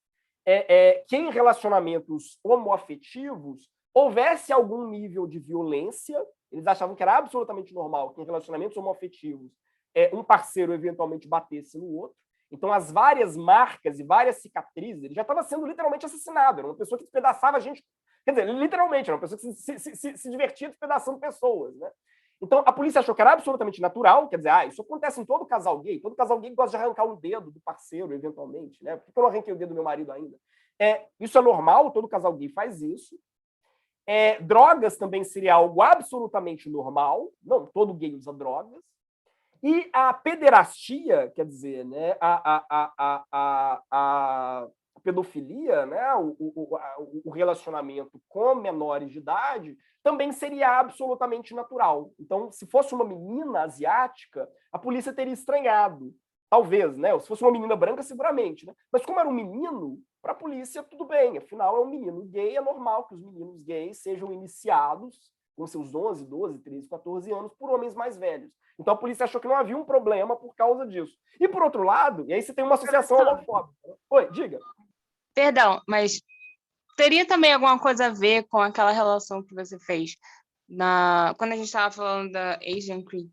que em relacionamentos homoafetivos houvesse algum nível de violência. Eles achavam que era absolutamente normal que em relacionamentos homoafetivos um parceiro eventualmente batesse no outro. Então, as várias marcas e várias cicatrizes, ele já estava sendo literalmente assassinado. Era uma pessoa que despedaçava a gente. Quer dizer, literalmente, era uma pessoa que se divertia despedaçando pessoas. Né? Então, a polícia achou que era absolutamente natural, quer dizer, isso acontece em todo casal gay gosta de arrancar um dedo do parceiro, eventualmente. Né? Por que eu não arranquei o dedo do meu marido ainda? Isso é normal, todo casal gay faz isso. Drogas também seria algo absolutamente normal. Não, todo gay usa drogas. E a pederastia, quer dizer, né, a pedofilia, né, o relacionamento com menores de idade, também seria absolutamente natural. Então, se fosse uma menina asiática, a polícia teria estranhado. Talvez, né? Ou se fosse uma menina branca, seguramente. Né? Mas como era um menino, para a polícia, tudo bem. Afinal, é um menino gay, é normal que os meninos gays sejam iniciados com seus 11, 12, 13, 14 anos por homens mais velhos. Então, a polícia achou que não havia um problema por causa disso. E, por outro lado, e aí você tem uma associação homofóbica. Oi, diga. Perdão, mas teria também alguma coisa a ver com aquela relação que você fez quando a gente estava falando da Asian Creed,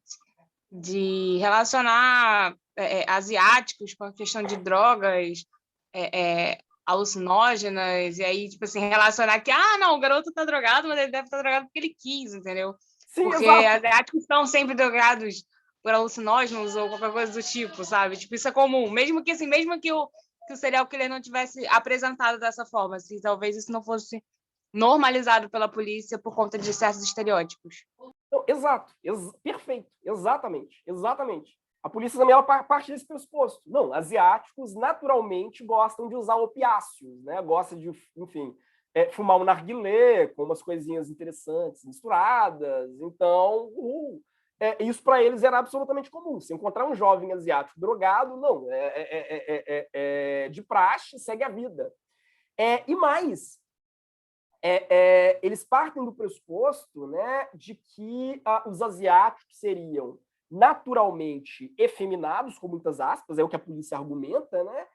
de relacionar asiáticos com a questão de drogas alucinógenas, e aí, tipo assim, relacionar que, não, o garoto tá drogado, mas ele deve estar drogado porque ele quis, entendeu? Sim, porque exato. asiáticos estão sempre drogados por alucinógenos ou qualquer coisa do tipo, sabe? Tipo, isso é comum, mesmo que o serial killer não tivesse apresentado dessa forma, assim, talvez isso não fosse normalizado pela polícia por conta de certos estereótipos. Não, exato, perfeito, exatamente. A polícia também ela parte desse pressuposto. Não, asiáticos naturalmente gostam de usar opiáceos, né? Gostam de, enfim, fumar um narguilé com umas coisinhas interessantes misturadas. Então, isso para eles era absolutamente comum. Se encontrar um jovem asiático drogado, não, de praxe, segue a vida. E mais, eles partem do pressuposto, né, de que os asiáticos seriam naturalmente efeminados, com muitas aspas, é o que a polícia argumenta, né?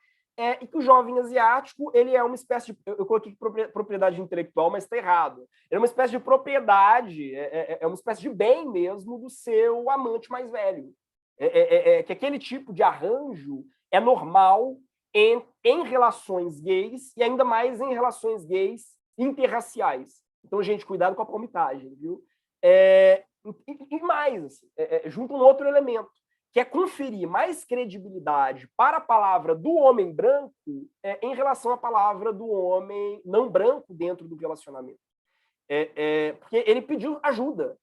E que o jovem asiático ele é uma espécie de... Eu coloquei propriedade intelectual, mas está errado. Ele é uma espécie de propriedade, é uma espécie de bem mesmo do seu amante mais velho. Que aquele tipo de arranjo é normal em relações gays e ainda mais em relações gays interraciais. Então, gente, cuidado com a palmitagem, viu? E mais, assim, junto um outro elemento, que é conferir mais credibilidade para a palavra do homem branco em relação à palavra do homem não branco dentro do relacionamento. Porque ele pediu ajuda.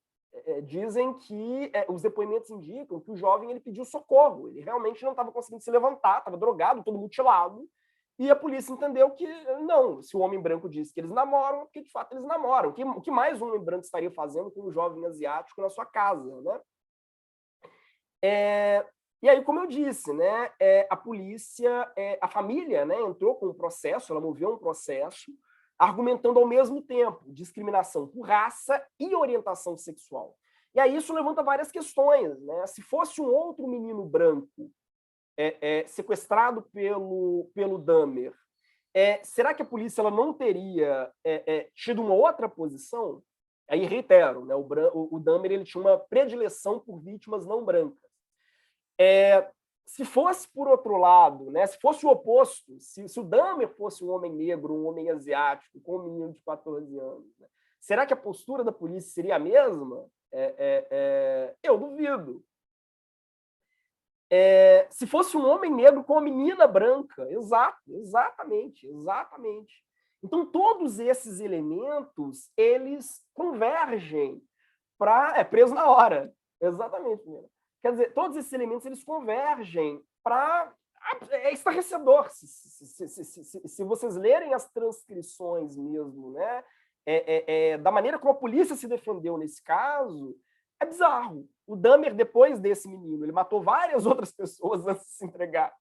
Dizem que os depoimentos indicam que o jovem ele pediu socorro. Ele realmente não estava conseguindo se levantar, estava drogado, todo mutilado. E a polícia entendeu que não, se o homem branco disse que eles namoram, porque de fato eles namoram. O que mais um homem branco estaria fazendo com um jovem asiático na sua casa, né? E aí, como eu disse, né, a polícia, a família, né, entrou com um processo, ela moveu um processo, argumentando ao mesmo tempo discriminação por raça e orientação sexual. E aí isso levanta várias questões, né? Se fosse um outro menino branco sequestrado pelo Dahmer, será que a polícia ela não teria tido uma outra posição? Aí reitero, né, o Dahmer ele tinha uma predileção por vítimas não brancas. Se fosse por outro lado, né, se fosse o oposto, se o Dahmer fosse um homem negro, um homem asiático, com um menino de 14 anos, né, será que a postura da polícia seria a mesma? Eu duvido. Se fosse um homem negro com uma menina branca, exatamente. Então, todos esses elementos, eles convergem para... preso na hora. Exatamente. Quer dizer, todos esses elementos, eles convergem para... É estarrecedor. Se vocês lerem as transcrições mesmo, né, da maneira como a polícia se defendeu nesse caso, é bizarro. O Dahmer, depois desse menino, ele matou várias outras pessoas antes de se entregar.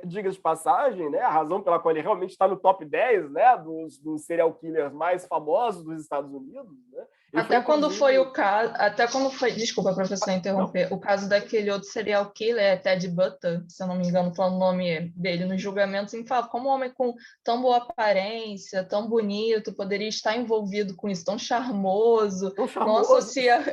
Diga-se de passagem, né, a razão pela qual ele realmente está no top 10, né, dos serial killers mais famosos dos Estados Unidos, né? Desculpa, professor, interromper. O caso daquele outro serial killer, Ted Bundy, se eu não me engano, falando o nome dele nos julgamentos, ele fala como um homem com tão boa aparência, tão bonito, poderia estar envolvido com isso, tão charmoso. Não associa...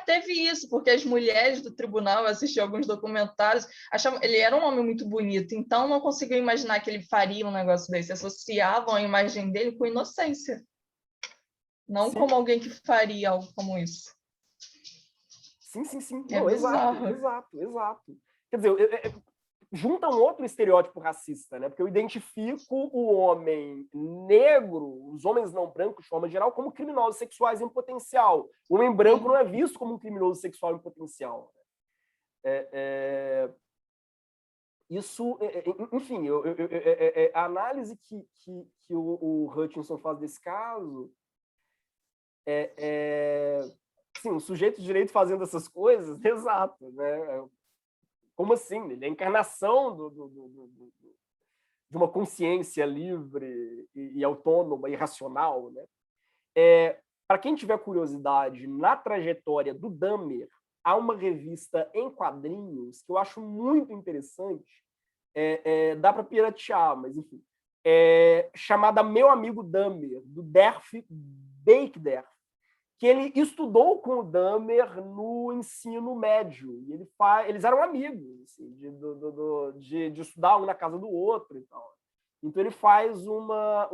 teve isso, porque as mulheres do tribunal, assistiam alguns documentários, achavam ele era um homem muito bonito, então não conseguiam imaginar que ele faria um negócio desse, associavam a imagem dele com inocência. Não Sim. Como alguém que faria algo como isso. Sim. Não, exato. Quer dizer, junta um outro estereótipo racista, né? Porque eu identifico o homem negro, os homens não brancos, de forma geral, como criminosos sexuais em potencial. O homem branco não é visto como um criminoso sexual em potencial. Isso, enfim, a análise que o Hutchinson faz desse caso... sim, o sujeito de direito fazendo essas coisas, exato, né? Como assim? Ele é a encarnação de uma consciência livre e autônoma e racional, né? Para quem tiver curiosidade, na trajetória do Dahmer, há uma revista em quadrinhos que eu acho muito interessante, dá para piratear, mas enfim, chamada Meu Amigo Dahmer, do Derf Bakeder, que ele estudou com o Dahmer no ensino médio. E eles eram amigos, assim, de estudar um na casa do outro e tal. Então ele faz uma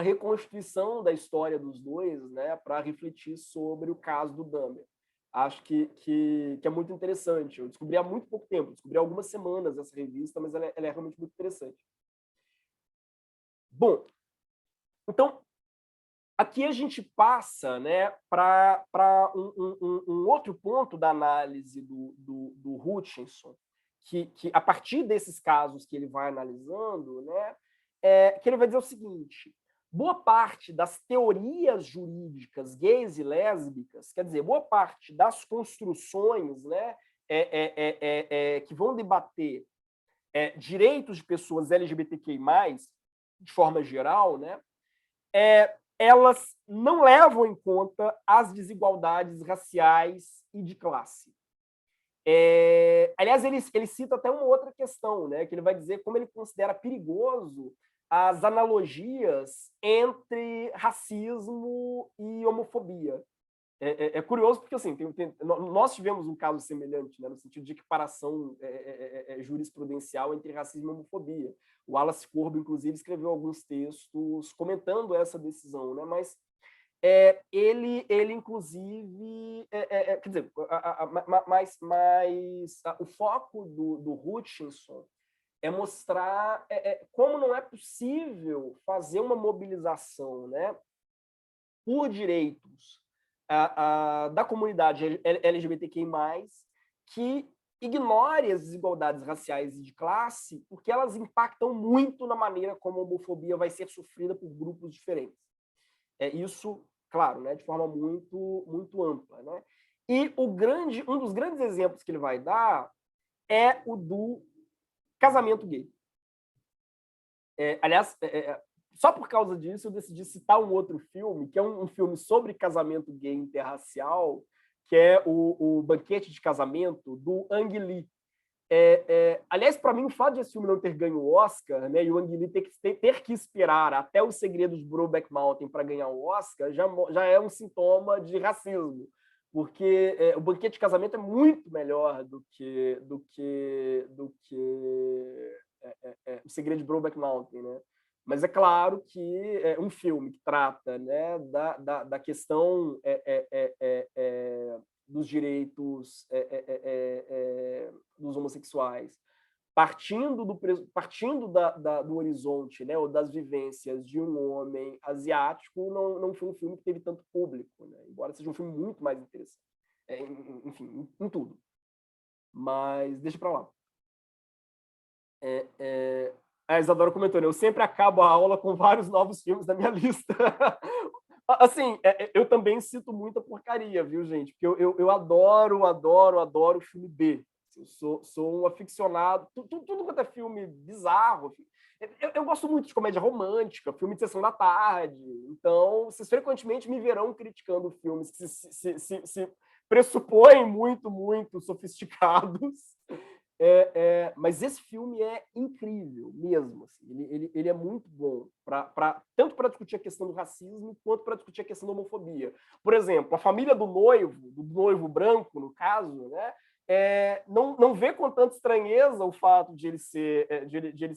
reconstituição da história dos dois, né, para refletir sobre o caso do Dahmer. Acho que é muito interessante. Eu descobri há muito pouco tempo, descobri há algumas semanas essa revista, mas ela é realmente muito interessante. Bom, então, aqui a gente passa, né, para um outro ponto da análise do Hutchinson, que a partir desses casos que ele vai analisando, né, que ele vai dizer o seguinte: boa parte das teorias jurídicas gays e lésbicas, quer dizer, boa parte das construções, né, que vão debater direitos de pessoas LGBTQI+, de forma geral, né, elas não levam em conta as desigualdades raciais e de classe. Aliás, ele cita até uma outra questão, né, que ele vai dizer como ele considera perigoso as analogias entre racismo e homofobia. É curioso porque assim, nós tivemos um caso semelhante, né, no sentido de equiparação jurisprudencial entre racismo e homofobia. O Wallace Corbo, inclusive, escreveu alguns textos comentando essa decisão, né, mas ele inclusive, quer dizer, o foco do Hutchinson é mostrar como não é possível fazer uma mobilização, né, por direitos da comunidade LGBTQI+, que ignore as desigualdades raciais e de classe, porque elas impactam muito na maneira como a homofobia vai ser sofrida por grupos diferentes. Isso, claro, né, de forma muito, muito ampla, né? E um dos grandes exemplos que ele vai dar é o do casamento gay. Aliás, só por causa disso, eu decidi citar um outro filme, que é um filme sobre casamento gay interracial, que é o Banquete de Casamento, do Ang Lee. Aliás, para mim, o fato de esse filme não ter ganho o Oscar, né, e o Ang Lee ter que esperar até Os Segredos de Brokeback Mountain para ganhar o Oscar, já é um sintoma de racismo, porque o Banquete de Casamento é muito melhor do que O Segredo de Brokeback Mountain, né? Mas é claro que é um filme que trata, né, da questão dos direitos dos homossexuais, partindo do horizonte, né, ou das vivências de um homem asiático, não foi um filme que teve tanto público, né? Embora seja um filme muito mais interessante, enfim, em tudo. Mas deixa para lá. A Isadora comentou, né? Eu sempre acabo a aula com vários novos filmes na minha lista. Assim, eu também cito muita porcaria, viu, gente? Porque eu adoro filme B. Eu sou um aficionado. Tudo quanto é filme bizarro. Eu gosto muito de comédia romântica, filme de sessão da tarde. Então, vocês frequentemente me verão criticando filmes que se pressupõem muito, muito sofisticados. Mas esse filme é incrível mesmo. Assim. Ele é muito bom, tanto para discutir a questão do racismo, quanto para discutir a questão da homofobia. Por exemplo, a família do noivo branco, no caso, né, não vê com tanta estranheza o fato de ele se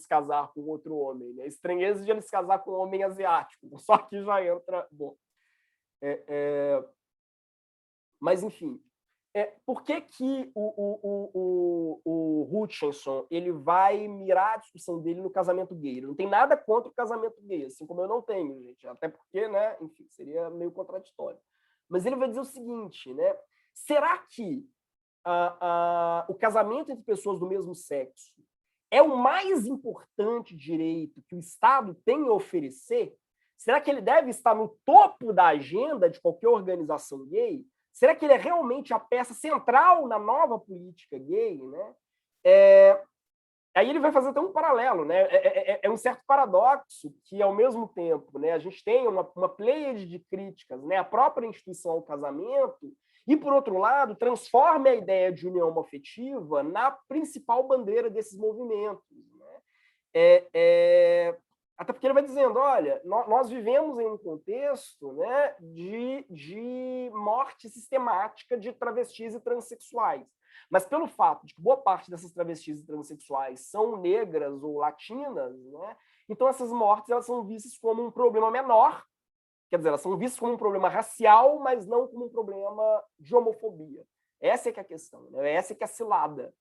casar com outro homem. Né? Estranheza de ele se casar com um homem asiático. Só que já entra... Bom, mas, enfim... por que o Hutchinson ele vai mirar a discussão dele no casamento gay? Ele não tem nada contra o casamento gay, assim como eu não tenho, gente. Até porque, né, enfim, seria meio contraditório. Mas ele vai dizer o seguinte, né? Será que o casamento entre pessoas do mesmo sexo é o mais importante direito que o Estado tem a oferecer? Será que ele deve estar no topo da agenda de qualquer organização gay? Será que ele é realmente a peça central na nova política gay? Né? Aí ele vai fazer até um paralelo. Né? É um certo paradoxo que, ao mesmo tempo, né, a gente tem uma pleiade de críticas, né, à própria instituição ao casamento, e, por outro lado, transforma a ideia de união homoafetiva na principal bandeira desses movimentos. Né? Até porque ele vai dizendo, olha, nós vivemos em um contexto, né, de morte sistemática de travestis e transexuais. Mas pelo fato de que boa parte dessas travestis e transexuais são negras ou latinas, né, então essas mortes elas são vistas como um problema menor, quer dizer, elas são vistas como um problema racial, mas não como um problema de homofobia. Essa é que é a questão, né? Essa é que é a cilada.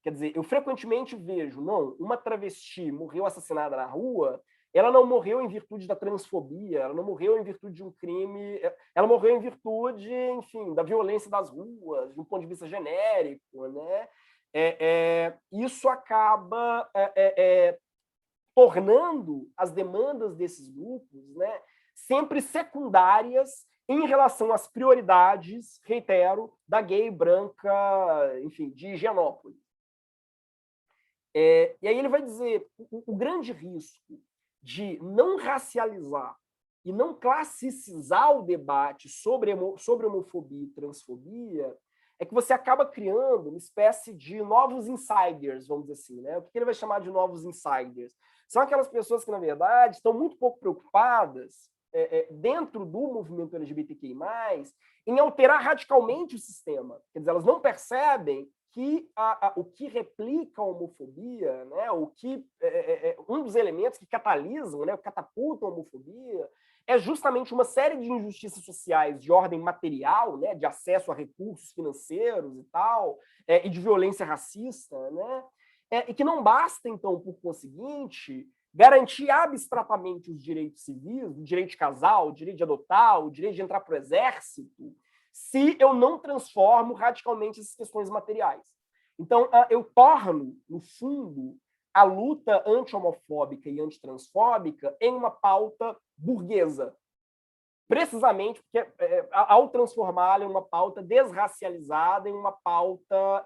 Quer dizer, eu frequentemente vejo, não, uma travesti morreu assassinada na rua, ela não morreu em virtude da transfobia, ela não morreu em virtude de um crime, ela morreu em virtude, enfim, da violência das ruas, de um ponto de vista genérico, né? Isso acaba tornando as demandas desses grupos, né, sempre secundárias em relação às prioridades, reitero, da gay branca, enfim, de Higienópolis. E aí ele vai dizer o grande risco de não racializar e não classicizar o debate sobre homofobia e transfobia é que você acaba criando uma espécie de novos insiders, vamos dizer assim. Né? O que ele vai chamar de novos insiders? São aquelas pessoas que, na verdade, estão muito pouco preocupadas dentro do movimento LGBTQI+, em alterar radicalmente o sistema. Quer dizer, elas não percebem que o que replica a homofobia, né, um dos elementos que catalisam, né, catapultam a homofobia, é justamente uma série de injustiças sociais de ordem material, né, de acesso a recursos financeiros e tal, e de violência racista, né, e que não basta, então, por conseguinte, garantir abstratamente os direitos civis, o direito de casar, o direito de adotar, o direito de entrar para o exército, se eu não transformo radicalmente essas questões materiais. Então, eu torno, no fundo, a luta anti-homofóbica e antitransfóbica em uma pauta burguesa. Precisamente porque, ao transformá-la em uma pauta desracializada, em uma pauta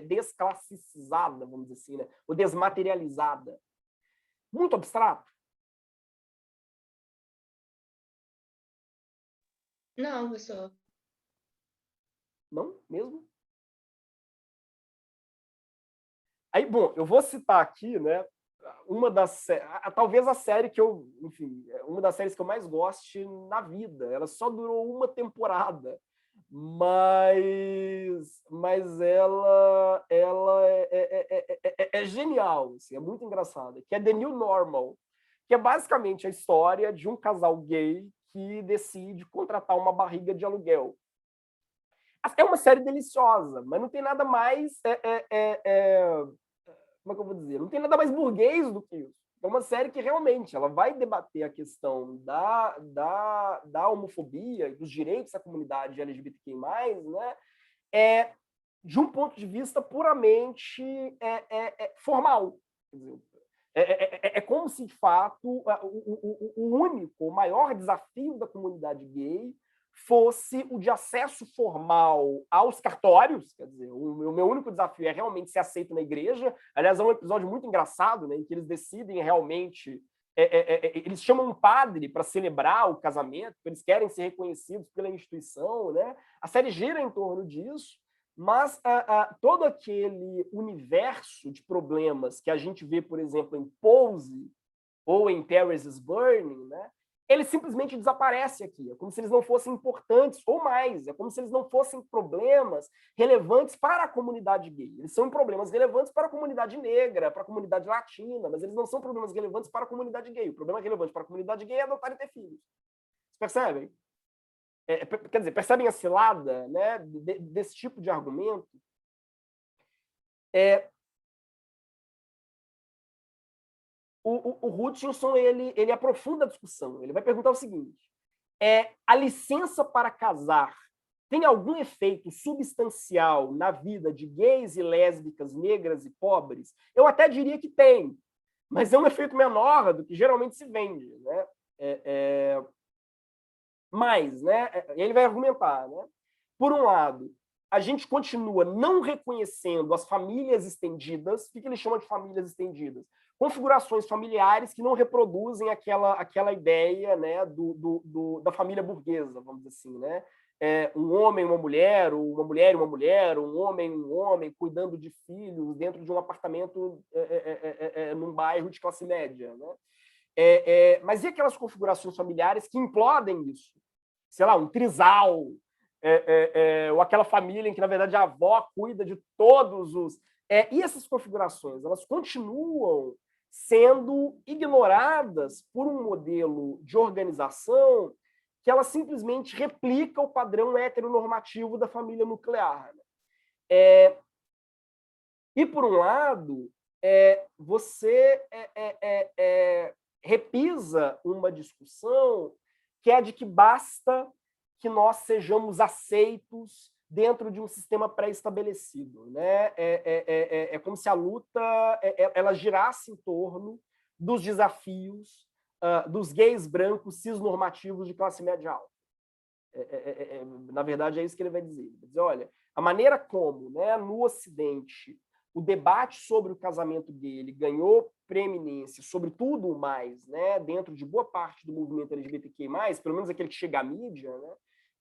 desclassicizada, vamos dizer assim, né? Ou desmaterializada. Muito abstrato? Não, professor. Não mesmo? Aí, bom, eu vou citar aqui, né, talvez a série que eu, enfim, uma das séries que eu mais goste na vida. Ela só durou uma temporada, mas ela é genial, assim, é muito engraçada, que é The New Normal, que é basicamente a história de um casal gay que decide contratar uma barriga de aluguel. É uma série deliciosa, mas não tem nada mais como é que eu vou dizer? Não tem nada mais burguês do que isso. É uma série que realmente ela vai debater a questão da homofobia e dos direitos da comunidade LGBTQI+, né? De um ponto de vista puramente formal. Quer dizer, é como se, de fato, o único, o maior desafio da comunidade gay fosse o de acesso formal aos cartórios. Quer dizer, o meu único desafio é realmente ser aceito na igreja. Aliás, é um episódio muito engraçado, né, em que eles decidem realmente... eles chamam um padre para celebrar o casamento, eles querem ser reconhecidos pela instituição, né? A série gira em torno disso, mas todo aquele universo de problemas que a gente vê, por exemplo, em Pose ou em Paris is Burning, né? Ele simplesmente desaparece aqui. É como se eles não fossem importantes, ou mais, é como se eles não fossem problemas relevantes para a comunidade gay. Eles são problemas relevantes para a comunidade negra, para a comunidade latina, mas eles não são problemas relevantes para a comunidade gay. O problema relevante para a comunidade gay é adotar e ter filhos. Vocês percebem? Quer dizer, percebem a cilada, né, desse tipo de argumento? O Hutchinson ele aprofunda a discussão. Ele vai perguntar o seguinte: a licença para casar tem algum efeito substancial na vida de gays e lésbicas, negras e pobres? Eu até diria que tem, mas é um efeito menor do que geralmente se vende, né? Mas, né, ele vai argumentar, né? Por um lado, a gente continua não reconhecendo as famílias estendidas. O que ele chama de famílias estendidas? Configurações familiares que não reproduzem aquela ideia, né, da família burguesa, vamos dizer assim, né? Um homem e uma mulher, ou uma mulher e uma mulher, um homem cuidando de filhos dentro de um apartamento num bairro de classe média, né? Mas e aquelas configurações familiares que implodem isso? Sei lá, um trisal, ou aquela família em que, na verdade, a avó cuida de todos os... e essas configurações, elas continuam sendo ignoradas por um modelo de organização que ela simplesmente replica o padrão heteronormativo da família nuclear. E, por um lado, você repisa uma discussão que é a de que basta que nós sejamos aceitos dentro de um sistema pré-estabelecido, né? É como se a luta ela girasse em torno dos desafios dos gays brancos cisnormativos de classe média alta. Na verdade, é isso que ele vai dizer. Ele vai dizer, olha, a maneira como, né, no Ocidente, o debate sobre o casamento gay ele ganhou preeminência sobre tudo mais, né, dentro de boa parte do movimento LGBTQI+, pelo menos aquele que chega à mídia, né,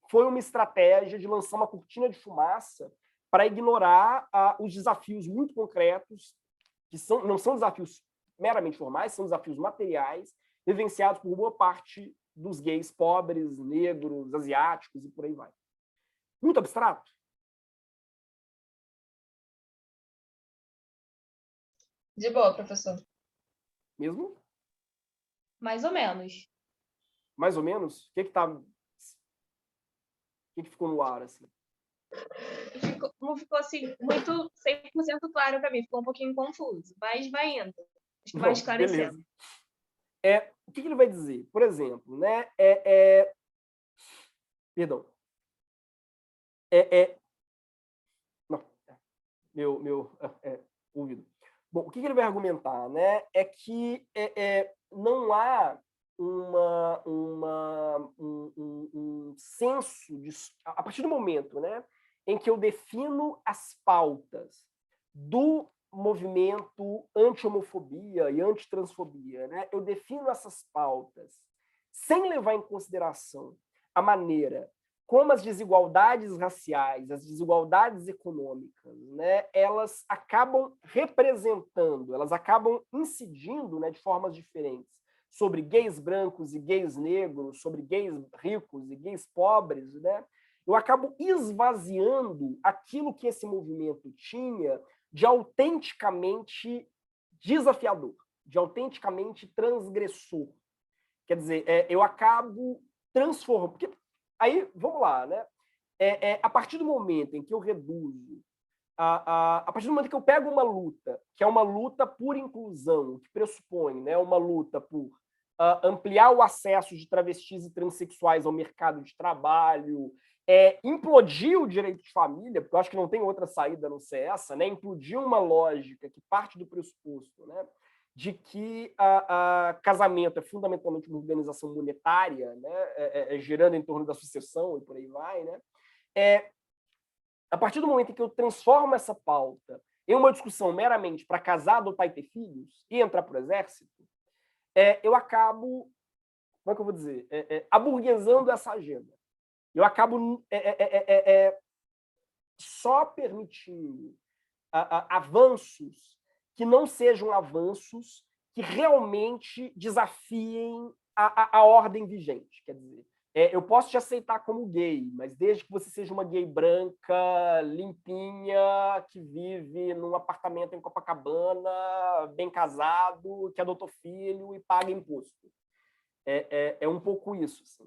foi uma estratégia de lançar uma cortina de fumaça para ignorar os desafios muito concretos, que não são desafios meramente formais, são desafios materiais, vivenciados por boa parte dos gays pobres, negros, asiáticos e por aí vai. Muito abstrato? De boa, professor. Mesmo? Mais ou menos. Mais ou menos? O que ficou no ar, assim? Não ficou assim muito 100% claro para mim, ficou um pouquinho confuso, mas vai indo. Acho que vai esclarecendo. Beleza. O que ele vai dizer? Por exemplo, né? Perdão. Não, meu ouvido. Bom, o que ele vai argumentar, né? É que não há um senso de, a partir do momento, né, em que eu defino as pautas do movimento anti-homofobia e anti-transfobia, né, eu defino essas pautas sem levar em consideração a maneira como as desigualdades raciais, as desigualdades econômicas, né, elas acabam representando, elas acabam incidindo, né, de formas diferentes sobre gays brancos e gays negros, sobre gays ricos e gays pobres, né, eu acabo esvaziando aquilo que esse movimento tinha de autenticamente desafiador, de autenticamente transgressor. Quer dizer, eu acabo transformando... Porque aí, vamos lá, né? A partir do momento em que eu reduzo, a partir do momento que eu pego uma luta, que é uma luta por inclusão, que pressupõe, né, uma luta por ampliar o acesso de travestis e transexuais ao mercado de trabalho, implodir o direito de família, porque eu acho que não tem outra saída a não ser essa, né? Implodir uma lógica que parte do pressuposto, né, de que casamento é fundamentalmente uma organização monetária, né, girando em torno da sucessão e por aí vai, né? A partir do momento em que eu transformo essa pauta em uma discussão meramente para casar, adotar e ter filhos e entrar para o exército, eu acabo, como é que eu vou dizer, aburguesando essa agenda. Eu acabo só permitindo avanços que não sejam avanços que realmente desafiem a ordem vigente. Quer dizer, eu posso te aceitar como gay, mas desde que você seja uma gay branca, limpinha, que vive num apartamento em Copacabana, bem casado, que adotou filho e paga imposto. É um pouco isso. Assim,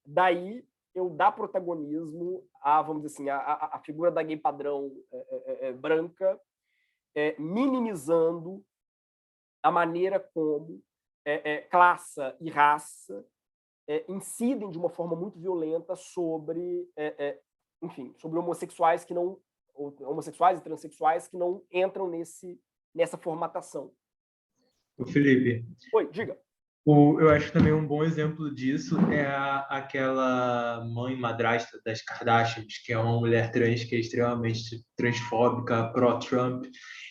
daí eu dar protagonismo a, vamos dizer assim, a figura da gay padrão branca, minimizando a maneira como classe e raça incidem de uma forma muito violenta sobre, enfim, sobre homossexuais e transexuais que não entram nessa formatação. O Felipe. Oi, diga. Eu acho também um bom exemplo disso é aquela mãe madrasta das Kardashians, que é uma mulher trans que é extremamente transfóbica, pró-Trump,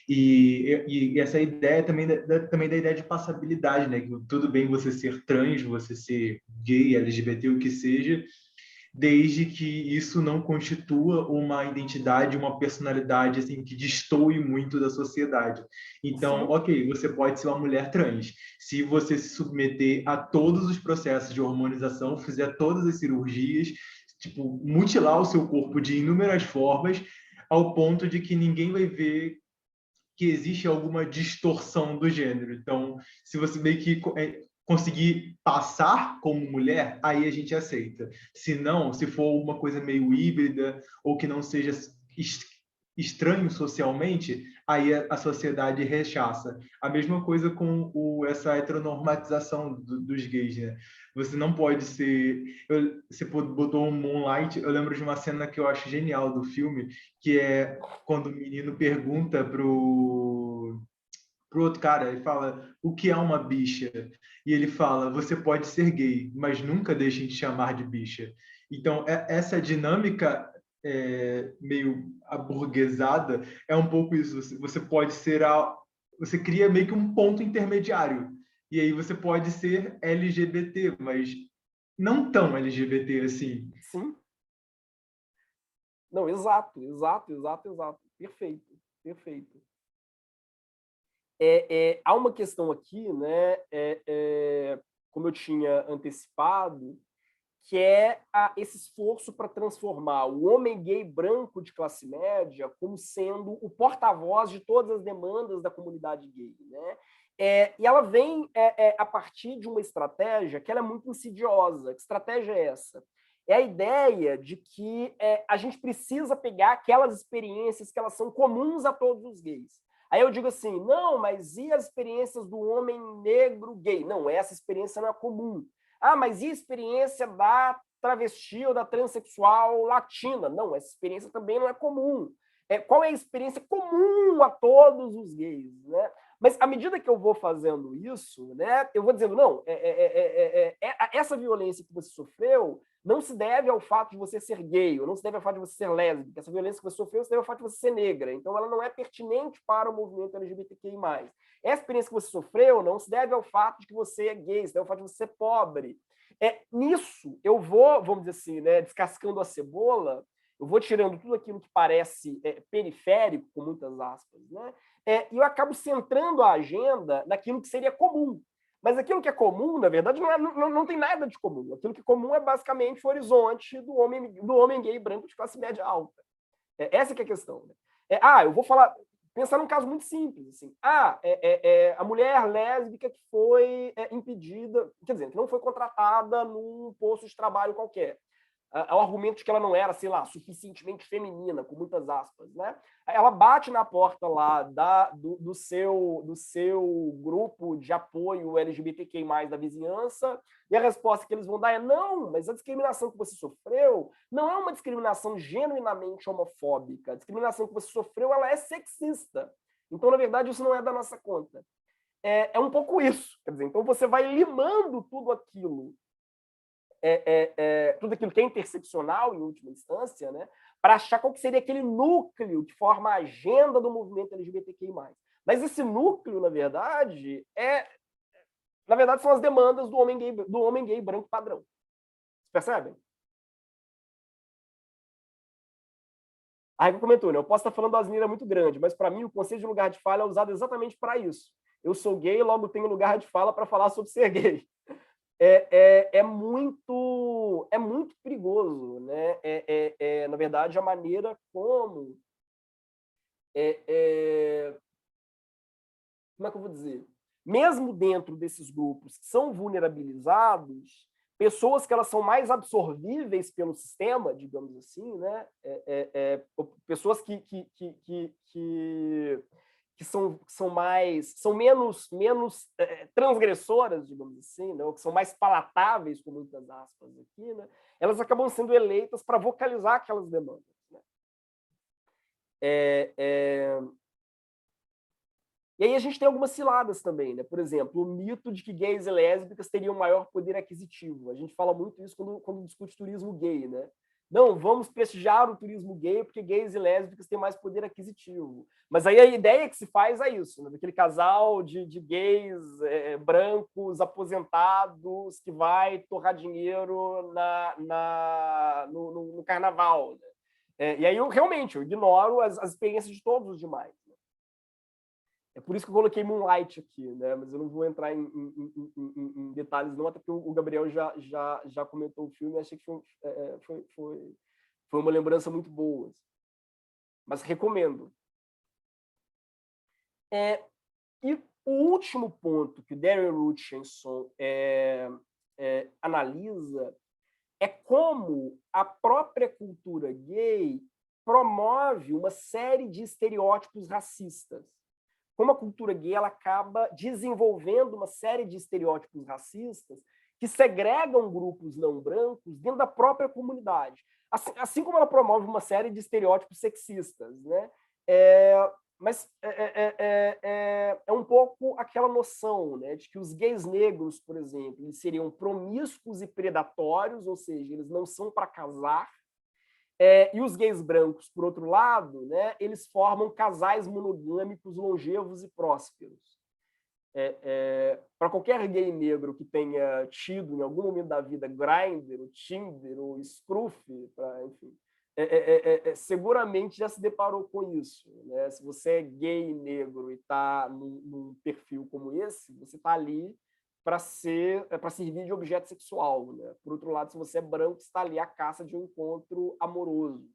e essa ideia também da ideia de passabilidade, né? Que tudo bem você ser trans, você ser gay, LGBT, o que seja, desde que isso não constitua uma identidade, uma personalidade assim que destoe muito da sociedade. Então, ok, você pode ser uma mulher trans. Se você se submeter a todos os processos de hormonização, fizer todas as cirurgias, tipo, mutilar o seu corpo de inúmeras formas, ao ponto de que ninguém vai ver que existe alguma distorção do gênero. Então, se você meio que conseguir passar como mulher, aí a gente aceita. Se não, se for uma coisa meio híbrida ou que não seja estranho socialmente, aí a sociedade rechaça. A mesma coisa com essa heteronormatização dos gays, né? Você não pode ser... Você botou um Moonlight, eu lembro de uma cena que eu acho genial do filme, que é quando o menino pergunta pro outro cara, ele fala, o que é uma bicha? E ele fala, você pode ser gay, mas nunca deixem de chamar de bicha. Então, essa dinâmica meio aburguesada é um pouco isso. Você pode ser... Você cria meio que um ponto intermediário. E aí você pode ser LGBT, mas não tão LGBT assim. Sim. Não, exato. Perfeito. Há uma questão aqui, né, como eu tinha antecipado, que é esse esforço para transformar o homem gay branco de classe média como sendo o porta-voz de todas as demandas da comunidade gay, né? E ela vem a partir de uma estratégia que ela é muito insidiosa. Que estratégia é essa? É a ideia de que a gente precisa pegar aquelas experiências que elas são comuns a todos os gays. Aí eu digo assim, não, mas e as experiências do homem negro gay? Não, essa experiência não é comum. Ah, mas e a experiência da travesti ou da transexual latina? Não, essa experiência também não é comum. Qual é a experiência comum a todos os gays, né? Mas à medida que eu vou fazendo isso, né, eu vou dizendo, não, essa violência que você sofreu não se deve ao fato de você ser gay, ou não se deve ao fato de você ser lésbica. Essa violência que você sofreu se deve ao fato de você ser negra. Então, ela não é pertinente para o movimento LGBTQI+. Essa experiência que você sofreu não se deve ao fato de que você é gay, se deve ao fato de você ser pobre. Nisso, eu vou, vamos dizer assim, né, descascando a cebola, eu vou tirando tudo aquilo que parece periférico, com muitas aspas, né? E eu acabo centrando a agenda naquilo que seria comum. Mas aquilo que é comum, na verdade, não tem nada de comum. Aquilo que é comum é basicamente o horizonte do homem gay branco de classe média alta. Essa que é a questão. Né? Eu vou falar, pensar num caso muito simples. Assim. A mulher lésbica que foi impedida, quer dizer, que não foi contratada num posto de trabalho qualquer. O argumento de que ela não era, sei lá, suficientemente feminina, com muitas aspas, né? Ela bate na porta lá do seu grupo de apoio LGBTQI+, da vizinhança, e a resposta que eles vão dar é não, mas a discriminação que você sofreu não é uma discriminação genuinamente homofóbica. A discriminação que você sofreu, ela é sexista. Então, na verdade, isso não é da nossa conta. É um pouco isso. Quer dizer, então você vai limando tudo aquilo tudo aquilo que é interseccional, em última instância, né, para achar qual que seria aquele núcleo que forma a agenda do movimento LGBTQI+. Mas esse núcleo, na verdade, são as demandas do homem gay branco padrão. Vocês percebem? A Raika comentou, né? Eu posso estar falando asneira muito grande, mas para mim o conceito de lugar de fala é usado exatamente para isso. Eu sou gay, logo tenho lugar de fala para falar sobre ser gay. É muito perigoso, né? Na verdade, a maneira como como é que eu vou dizer? Mesmo dentro desses grupos que são vulnerabilizados, pessoas que elas são mais absorvíveis pelo sistema, digamos assim, né? Pessoas que são menos transgressoras, digamos assim, né? Ou que são mais palatáveis, com muitas aspas aqui, né? Elas acabam sendo eleitas para vocalizar aquelas demandas. Né? E aí a gente tem algumas ciladas também, né? Por exemplo, o mito de que gays e lésbicas teriam maior poder aquisitivo. A gente fala muito isso quando discute turismo gay, né? Não, vamos prestigiar o turismo gay porque gays e lésbicas têm mais poder aquisitivo. Mas aí a ideia que se faz é isso, né? Daquele casal de gays brancos, aposentados, que vai torrar dinheiro no carnaval. Né? E aí eu realmente ignoro as experiências de todos os demais. Né? É por isso que eu coloquei Moonlight aqui, né? Mas eu não vou entrar em detalhes não, até porque o Gabriel já comentou o filme e achei que foi uma lembrança muito boa. Mas recomendo. E o último ponto que o Darren Richardson analisa é como a própria cultura gay promove uma série de estereótipos racistas. Como a cultura gay ela acaba desenvolvendo uma série de estereótipos racistas que segregam grupos não brancos dentro da própria comunidade. Assim como ela promove uma série de estereótipos sexistas. Né? Mas é um pouco aquela noção, né, de que os gays negros, por exemplo, eles seriam promíscuos e predatórios, ou seja, eles não são para casar, e os gays brancos, por outro lado, né, eles formam casais monogâmicos longevos e prósperos. Para qualquer gay negro que tenha tido, em algum momento da vida, Grindr, ou Tinder, ou Scruff, enfim, seguramente já se deparou com isso. Né? Se você é gay negro e está num perfil como esse, você está ali para servir de objeto sexual. Né? Por outro lado, se você é branco, você está ali à caça de um encontro amoroso.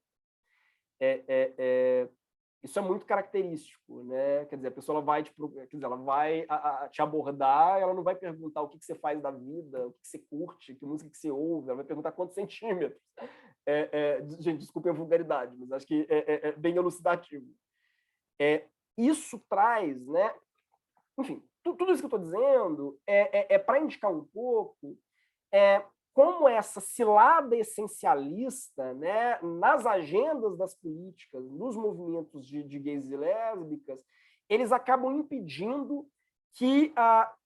Isso é muito característico, né? Quer dizer, a pessoa ela vai, quer dizer, ela vai te abordar, ela não vai perguntar o que você faz da vida, o que você curte, que música que você ouve, ela vai perguntar quantos centímetros. Gente, desculpe a vulgaridade, mas acho que é bem elucidativo. Isso traz, né? Enfim, tudo isso que eu estou dizendo é para indicar um pouco como essa cilada essencialista, né, nas agendas das políticas, nos movimentos de gays e lésbicas, eles acabam impedindo que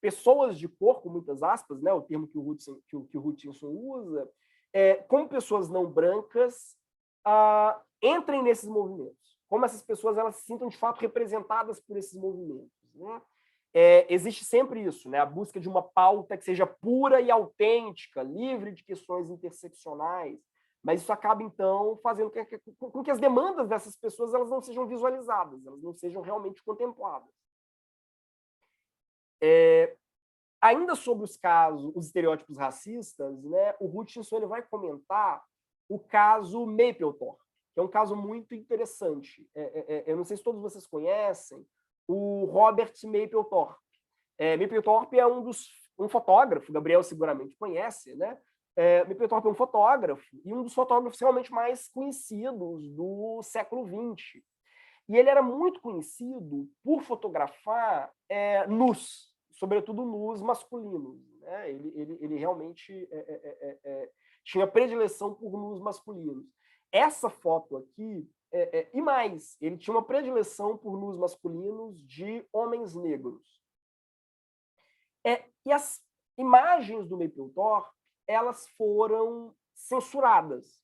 pessoas de cor, com muitas aspas, né, o termo que o Hutchinson usa, como pessoas não brancas, entrem nesses movimentos, como essas pessoas elas se sintam de fato representadas por esses movimentos, né? Existe sempre isso, né? A busca de uma pauta que seja pura e autêntica, livre de questões interseccionais, mas isso acaba, então, fazendo com que as demandas dessas pessoas elas não sejam visualizadas, elas não sejam realmente contempladas. Ainda sobre os casos, os estereótipos racistas, né, o Hutchinson ele vai comentar o caso Mapplethorpe, que é um caso muito interessante. Eu não sei se todos vocês conhecem o Robert Mapplethorpe. Mapplethorpe é um fotógrafo, Gabriel seguramente conhece, né? Mapplethorpe é um fotógrafo e um dos fotógrafos realmente mais conhecidos do século XX. E ele era muito conhecido por fotografar nus, sobretudo nus masculinos, né? Ele realmente tinha predileção por nus masculinos. Essa foto aqui, e mais, ele tinha uma predileção por nus masculinos de homens negros. E as imagens do Mapplethorpe, elas foram censuradas.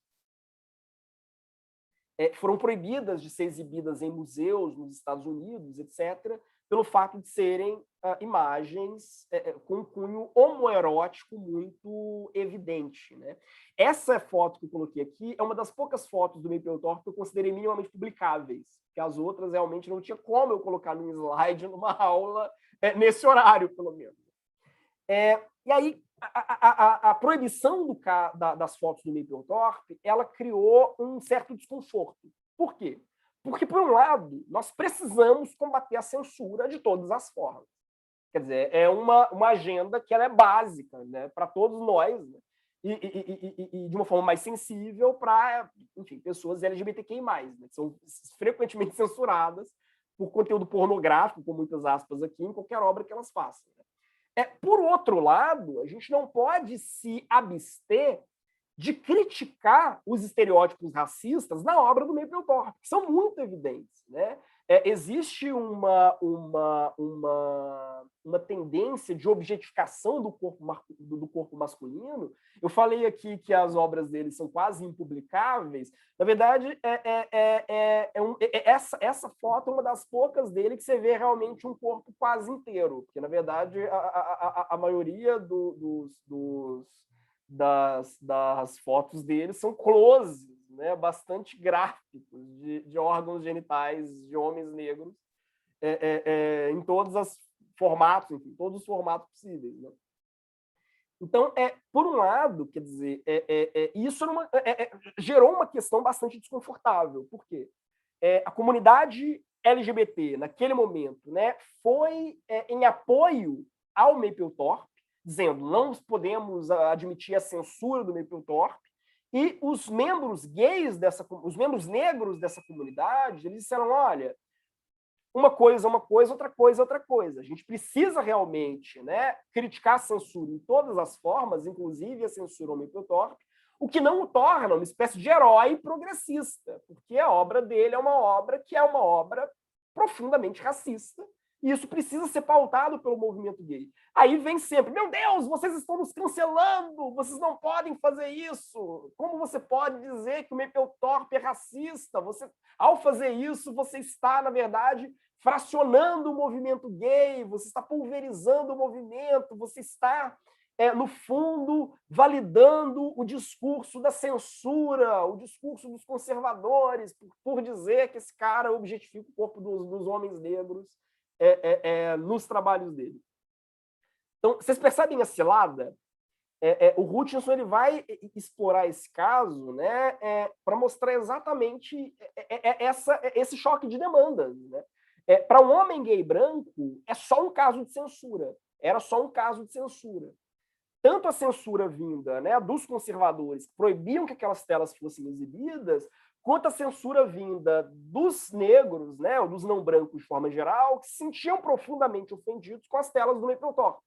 Foram proibidas de ser exibidas em museus nos Estados Unidos, etc., pelo fato de serem imagens com um cunho homoerótico muito evidente, né? Essa foto que eu coloquei aqui é uma das poucas fotos do Mapplethorpe que eu considerei minimamente publicáveis, porque as outras realmente não tinha como eu colocar num slide numa aula nesse horário, pelo menos. E aí, a proibição das fotos do Mapplethorpe, ela criou um certo desconforto. Por quê? Porque, por um lado, nós precisamos combater a censura de todas as formas. Quer dizer, é uma agenda que ela é básica, né, para todos nós, né, e de uma forma mais sensível para, enfim, pessoas LGBTQI+, né, que são frequentemente censuradas por conteúdo pornográfico, com muitas aspas aqui, em qualquer obra que elas façam. Por outro lado, a gente não pode se abster de criticar os estereótipos racistas na obra do Mapplethorpe, que são muito evidentes, né? Existe uma tendência de objetificação do corpo masculino. Eu falei aqui que as obras dele são quase impublicáveis. Na verdade, essa foto é uma das poucas dele que você vê realmente um corpo quase inteiro, porque, na verdade, a maioria das fotos dele são closes, né, bastante gráficos de órgãos genitais de homens negros em todos os formatos, enfim, todos os formatos possíveis, né? Então, por um lado, quer dizer, isso gerou uma questão bastante desconfortável. Por quê? A comunidade LGBT, naquele momento, né, foi em apoio ao Mapplethorpe, dizendo não podemos admitir a censura do Mapplethorpe, e os membros gays os membros negros dessa comunidade, eles disseram, olha, uma coisa, outra coisa. A gente precisa realmente, né, criticar a censura em todas as formas, inclusive a censura ao Mapplethorpe, o que não o torna uma espécie de herói progressista, porque a obra dele é uma obra profundamente racista, e isso precisa ser pautado pelo movimento gay. Aí vem sempre, meu Deus, vocês estão nos cancelando, vocês não podem fazer isso. Como você pode dizer que o Mapplethorpe é racista? Ao fazer isso, você está, na verdade, fracionando o movimento gay, você está pulverizando o movimento, você está, no fundo, validando o discurso da censura, o discurso dos conservadores, por dizer que esse cara objetifica o corpo dos homens negros nos trabalhos dele. Então, vocês percebem a cilada? O Hutchinson ele vai explorar esse caso, né, para mostrar exatamente esse choque de demandas, né? Para um homem gay branco, é só um caso de censura. Era só um caso de censura. Tanto a censura vinda, né, dos conservadores, que proibiam que aquelas telas fossem exibidas, quanto a censura vinda dos negros, né, ou dos não brancos de forma geral, que se sentiam profundamente ofendidos com as telas do Mapplethorpe.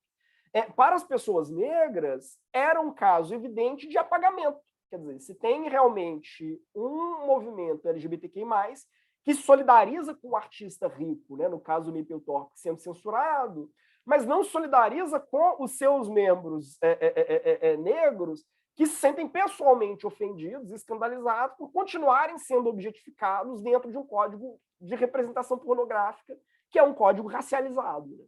Para as pessoas negras, era um caso evidente de apagamento. Quer dizer, se tem realmente um movimento LGBTQI+, que se solidariza com o artista rico, né, no caso do Mapplethorpe sendo censurado, mas não solidariza com os seus membros negros que se sentem pessoalmente ofendidos e escandalizados por continuarem sendo objetificados dentro de um código de representação pornográfica, que é um código racializado. Né?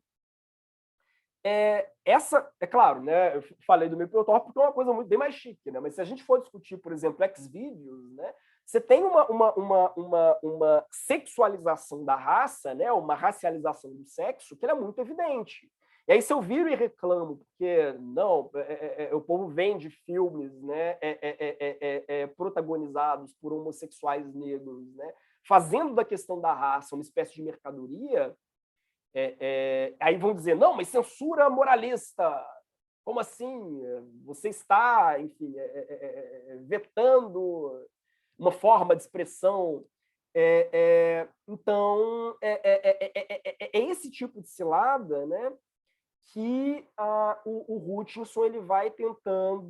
É claro, né, eu falei do Mapplethorpe porque é uma coisa bem mais chique, né? Mas se a gente for discutir, por exemplo, Xvideos, né, você tem uma sexualização da raça, né, uma racialização do sexo, que é muito evidente. E aí, se eu viro e reclamo, porque não, o povo vende filmes, né, protagonizados por homossexuais negros, né, fazendo da questão da raça uma espécie de mercadoria, aí vão dizer, não, mas censura moralista. Como assim? Você está, enfim, vetando uma forma de expressão. Então, esse tipo de cilada, né, que o Hutchinson ele vai tentando,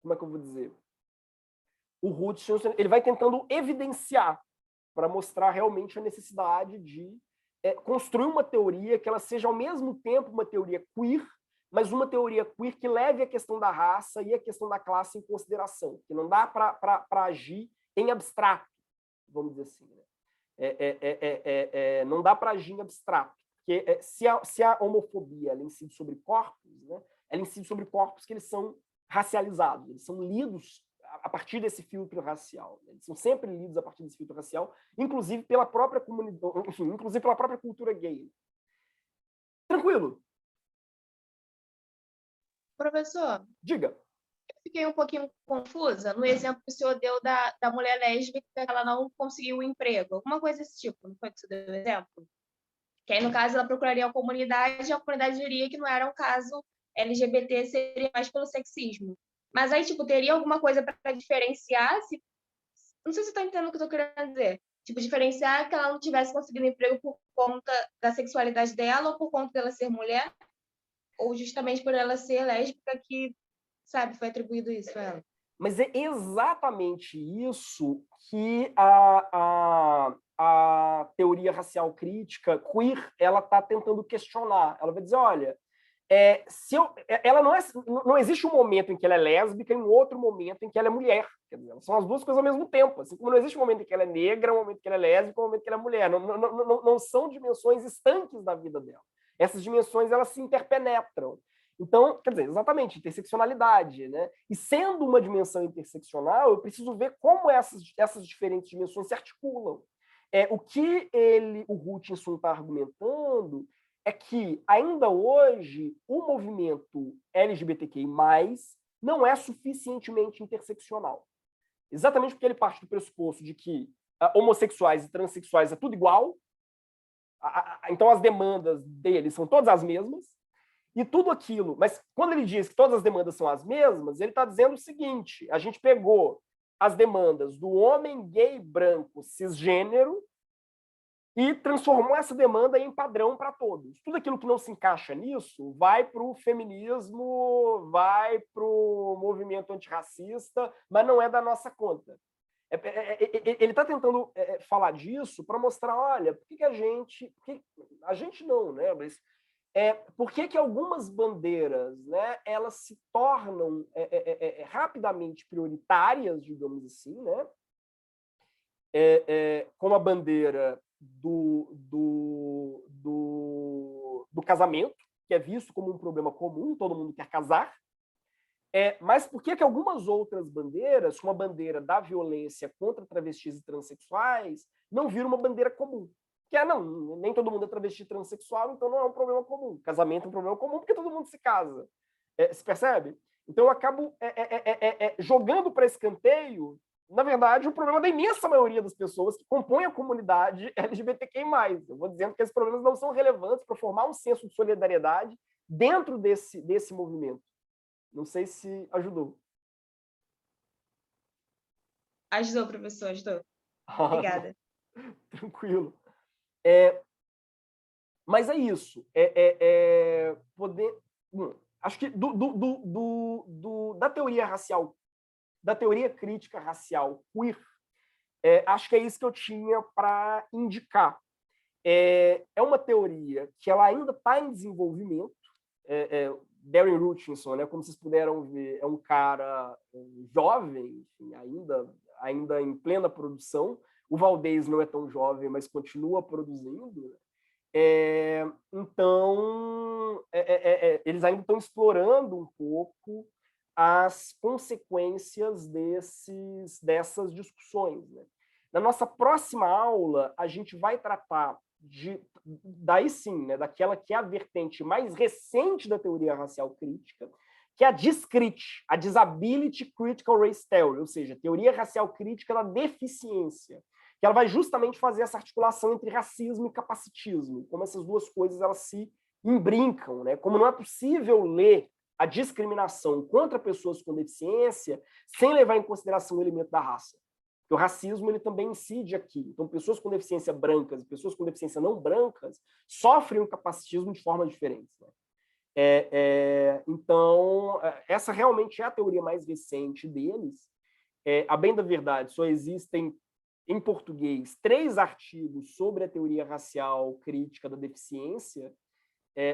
como é que eu vou dizer? O Hutchinson ele vai tentando evidenciar para mostrar realmente a necessidade de construir uma teoria que ela seja ao mesmo tempo uma teoria queer, mas uma teoria queer que leve a questão da raça e a questão da classe em consideração, que não dá para agir em abstrato, vamos dizer assim. Né? Não dá para agir em abstrato, porque se a homofobia ela incide sobre corpos, né, ela incide sobre corpos que eles são racializados, eles são lidos a partir desse filtro racial. Né? Eles são sempre lidos a partir desse filtro racial, inclusive pela própria comunidade, enfim, inclusive pela própria cultura gay. Tranquilo? Professor, diga. Eu fiquei um pouquinho confusa no exemplo que o senhor deu da mulher lésbica que ela não conseguiu um emprego, alguma coisa desse tipo, não foi que o senhor deu exemplo? Que aí, no caso, ela procuraria a comunidade e a comunidade diria que não era um caso LGBT, seria mais pelo sexismo. Mas aí, tipo, teria alguma coisa para diferenciar? Não sei se você está entendendo o que eu estou querendo dizer. Tipo, diferenciar que ela não tivesse conseguido emprego por conta da sexualidade dela ou por conta dela ser mulher, ou justamente por ela ser lésbica que, sabe, foi atribuído isso a ela. Mas é exatamente isso que a teoria racial crítica queer ela está tentando questionar. Ela vai dizer, olha, ela não existe um momento em que ela é lésbica e um outro momento em que ela é mulher. Quer dizer, são as duas coisas ao mesmo tempo. Assim como não existe um momento em que ela é negra, um momento em que ela é lésbica, um momento em que ela é mulher. Não são dimensões estanques da vida dela. Essas dimensões elas se interpenetram. Então, quer dizer, exatamente, interseccionalidade. Né? E sendo uma dimensão interseccional, eu preciso ver como essas diferentes dimensões se articulam. O que o Hutchinson está argumentando é que, ainda hoje, o movimento LGBTQI+, não é suficientemente interseccional. Exatamente porque ele parte do pressuposto de que homossexuais e transexuais é tudo igual, então as demandas deles são todas as mesmas, e tudo aquilo... Mas quando ele diz que todas as demandas são as mesmas, ele está dizendo o seguinte, a gente pegou as demandas do homem gay branco cisgênero e transformou essa demanda em padrão para todos. Tudo aquilo que não se encaixa nisso vai para o feminismo, vai para o movimento antirracista, mas não é da nossa conta. Ele está tentando falar disso para mostrar, olha, por que a gente... A gente não, né? Mas por que algumas bandeiras, né, elas se tornam rapidamente prioritárias, digamos assim, né? Como a bandeira do casamento, que é visto como um problema comum, todo mundo quer casar, mas por que algumas outras bandeiras, como a bandeira da violência contra travestis e transexuais, não viram uma bandeira comum? Que não, nem todo mundo é travesti e transexual, então não é um problema comum. Casamento é um problema comum porque todo mundo se casa. Se percebe? Então, eu acabo jogando para escanteio, na verdade, o problema da imensa maioria das pessoas que compõem a comunidade LGBTQI+. Eu vou dizendo que esses problemas não são relevantes para formar um senso de solidariedade dentro desse movimento. Não sei se ajudou. Ajudou, professor, ajudou. Obrigada. Tranquilo. Mas é isso. Poder... acho que da teoria racial, da teoria crítica racial queer, acho que é isso que eu tinha para indicar. É uma teoria que ela ainda está em desenvolvimento. Darren Hutchinson, né, como vocês puderam ver, é um cara jovem, enfim, ainda em plena produção. O Valdez não é tão jovem, mas continua produzindo. Então, eles ainda estão explorando um pouco as consequências dessas discussões, né? Na nossa próxima aula, a gente vai tratar daí sim, né, daquela que é a vertente mais recente da teoria racial crítica, que é a DISCRIT, a Disability Critical Race Theory, ou seja, teoria racial crítica da deficiência, que ela vai justamente fazer essa articulação entre racismo e capacitismo, como essas duas coisas elas se imbrincam, né? Como não é possível ler a discriminação contra pessoas com deficiência sem levar em consideração o elemento da raça. Porque o racismo ele também incide aqui. Então, pessoas com deficiência brancas e pessoas com deficiência não brancas sofrem o capacitismo de formas diferentes, né? Então, essa realmente é a teoria mais recente deles. A bem da verdade, só existem, em português, 3 artigos sobre a teoria racial crítica da deficiência.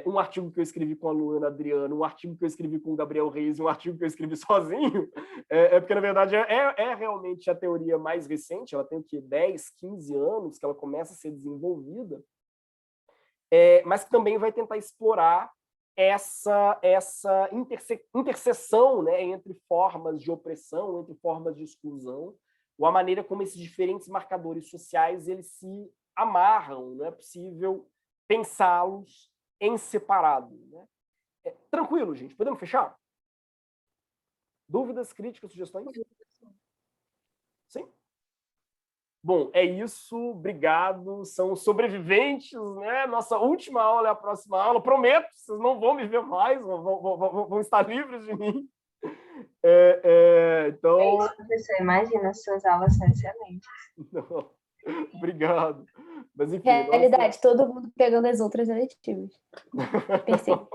Um artigo que eu escrevi com a Luana Adriano, um artigo que eu escrevi com o Gabriel Reis e um artigo que eu escrevi sozinho, porque, na verdade, realmente a teoria mais recente, ela tem o quê? 10, 15 anos que ela começa a ser desenvolvida, mas que também vai tentar explorar essa interseção, né, entre formas de opressão, entre formas de exclusão, ou a maneira como esses diferentes marcadores sociais eles se amarram. Não é possível pensá-los em separado, né? Tranquilo, gente. Podemos fechar? Dúvidas, críticas, sugestões? Sim? Bom, é isso. Obrigado. São sobreviventes, né? Nossa última aula é a próxima aula. Prometo, vocês não vão me ver mais, vão estar livres de mim. Então... É isso, professor. Imagina, suas aulas são excelentes. Não. Obrigado. Mas, enfim, realidade, todo mundo pegando as outras eletivas. Percebo.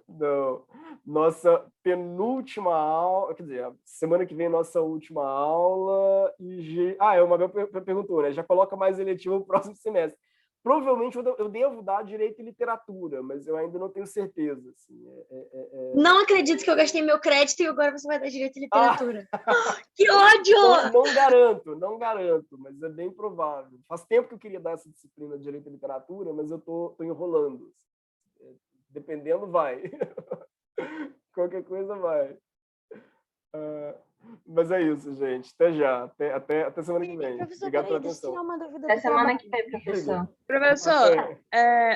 Não. Nossa penúltima aula, quer dizer, semana que vem nossa última aula. O Mabel perguntou, né? Já coloca mais eletivo no próximo semestre. Provavelmente eu devo dar Direito e Literatura, mas eu ainda não tenho certeza. Assim, Não acredito que eu gastei meu crédito e agora você vai dar Direito e Literatura. Que ódio! Não garanto, mas é bem provável. Faz tempo que eu queria dar essa disciplina de Direito e Literatura, mas eu tô enrolando. Dependendo, vai. Qualquer coisa vai. Mas é isso, gente. Até já. Até semana que vem. Professor, Obrigado pela deixa eu atenção. tirar uma dúvida. Até semana que vem, professor. Professor,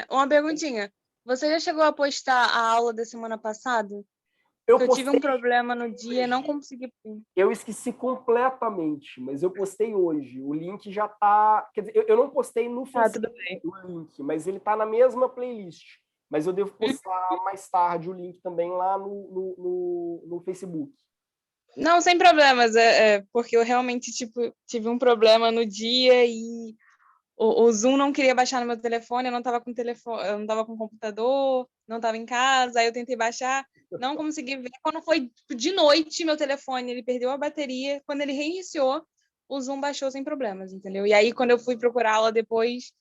uma perguntinha. Você já chegou a postar a aula da semana passada? Eu tive um problema no dia e não consegui. Eu esqueci completamente, mas eu postei hoje. O link já está... Quer dizer, eu não postei no Facebook o link, mas ele está na mesma playlist. Mas eu devo postar mais tarde o link também lá no Facebook. Não, sem problemas. Porque eu realmente tive um problema no dia e o Zoom não queria baixar no meu telefone, eu não estava com telefone, eu não estava com computador, não estava em casa, aí eu tentei baixar, não consegui ver. Quando foi de noite, meu telefone, ele perdeu a bateria. Quando ele reiniciou, o Zoom baixou sem problemas, entendeu? E aí, quando eu fui procurar aula depois,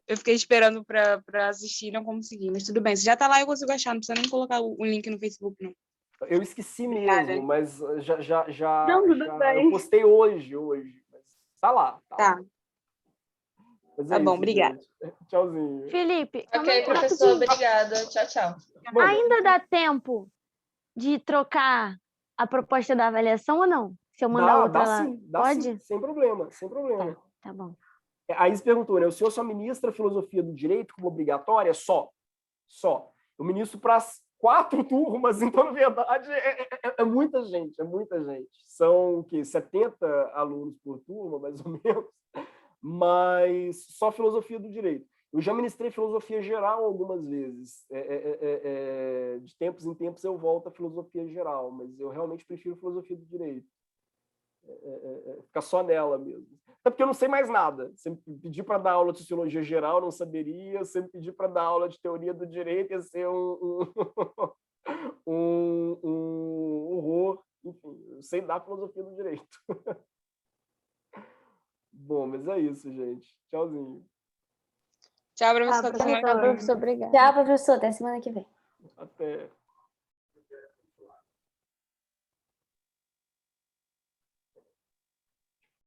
eu fiquei esperando para assistir e não consegui. Mas tudo bem, se já está lá, eu consigo achar, não precisa nem colocar o link no Facebook, não. Eu esqueci mesmo, mas já bem. Eu postei hoje, mas tá lá. Tá. Mas tá bom, obrigada. Tchauzinho. Felipe. Ok, professor, obrigada. Tchau, tchau. Ainda dá tempo de trocar a proposta da avaliação ou não? Se eu mandar outra lá, pode? Sim, sem problema. Tá bom. A Is perguntou, né? O senhor só ministra a filosofia do direito como obrigatória? Só. Eu ministro para as 4 turmas, então, na verdade, é muita gente, é muita gente. São o quê? 70 alunos por turma, mais ou menos, mas só filosofia do direito. Eu já ministrei filosofia geral algumas vezes. De tempos em tempos eu volto à filosofia geral, mas eu realmente prefiro filosofia do direito. Ficar só nela mesmo. Até porque eu não sei mais nada. Se me pedir para dar aula de sociologia geral, eu não saberia. Se me pedir para dar aula de teoria do direito, ia ser um horror. Enfim, eu sei dar filosofia do direito. Bom, mas é isso, gente. Tchauzinho. Tchau, professor. Tchau, professor. Obrigada. Tchau, professor. Até semana que vem. Até.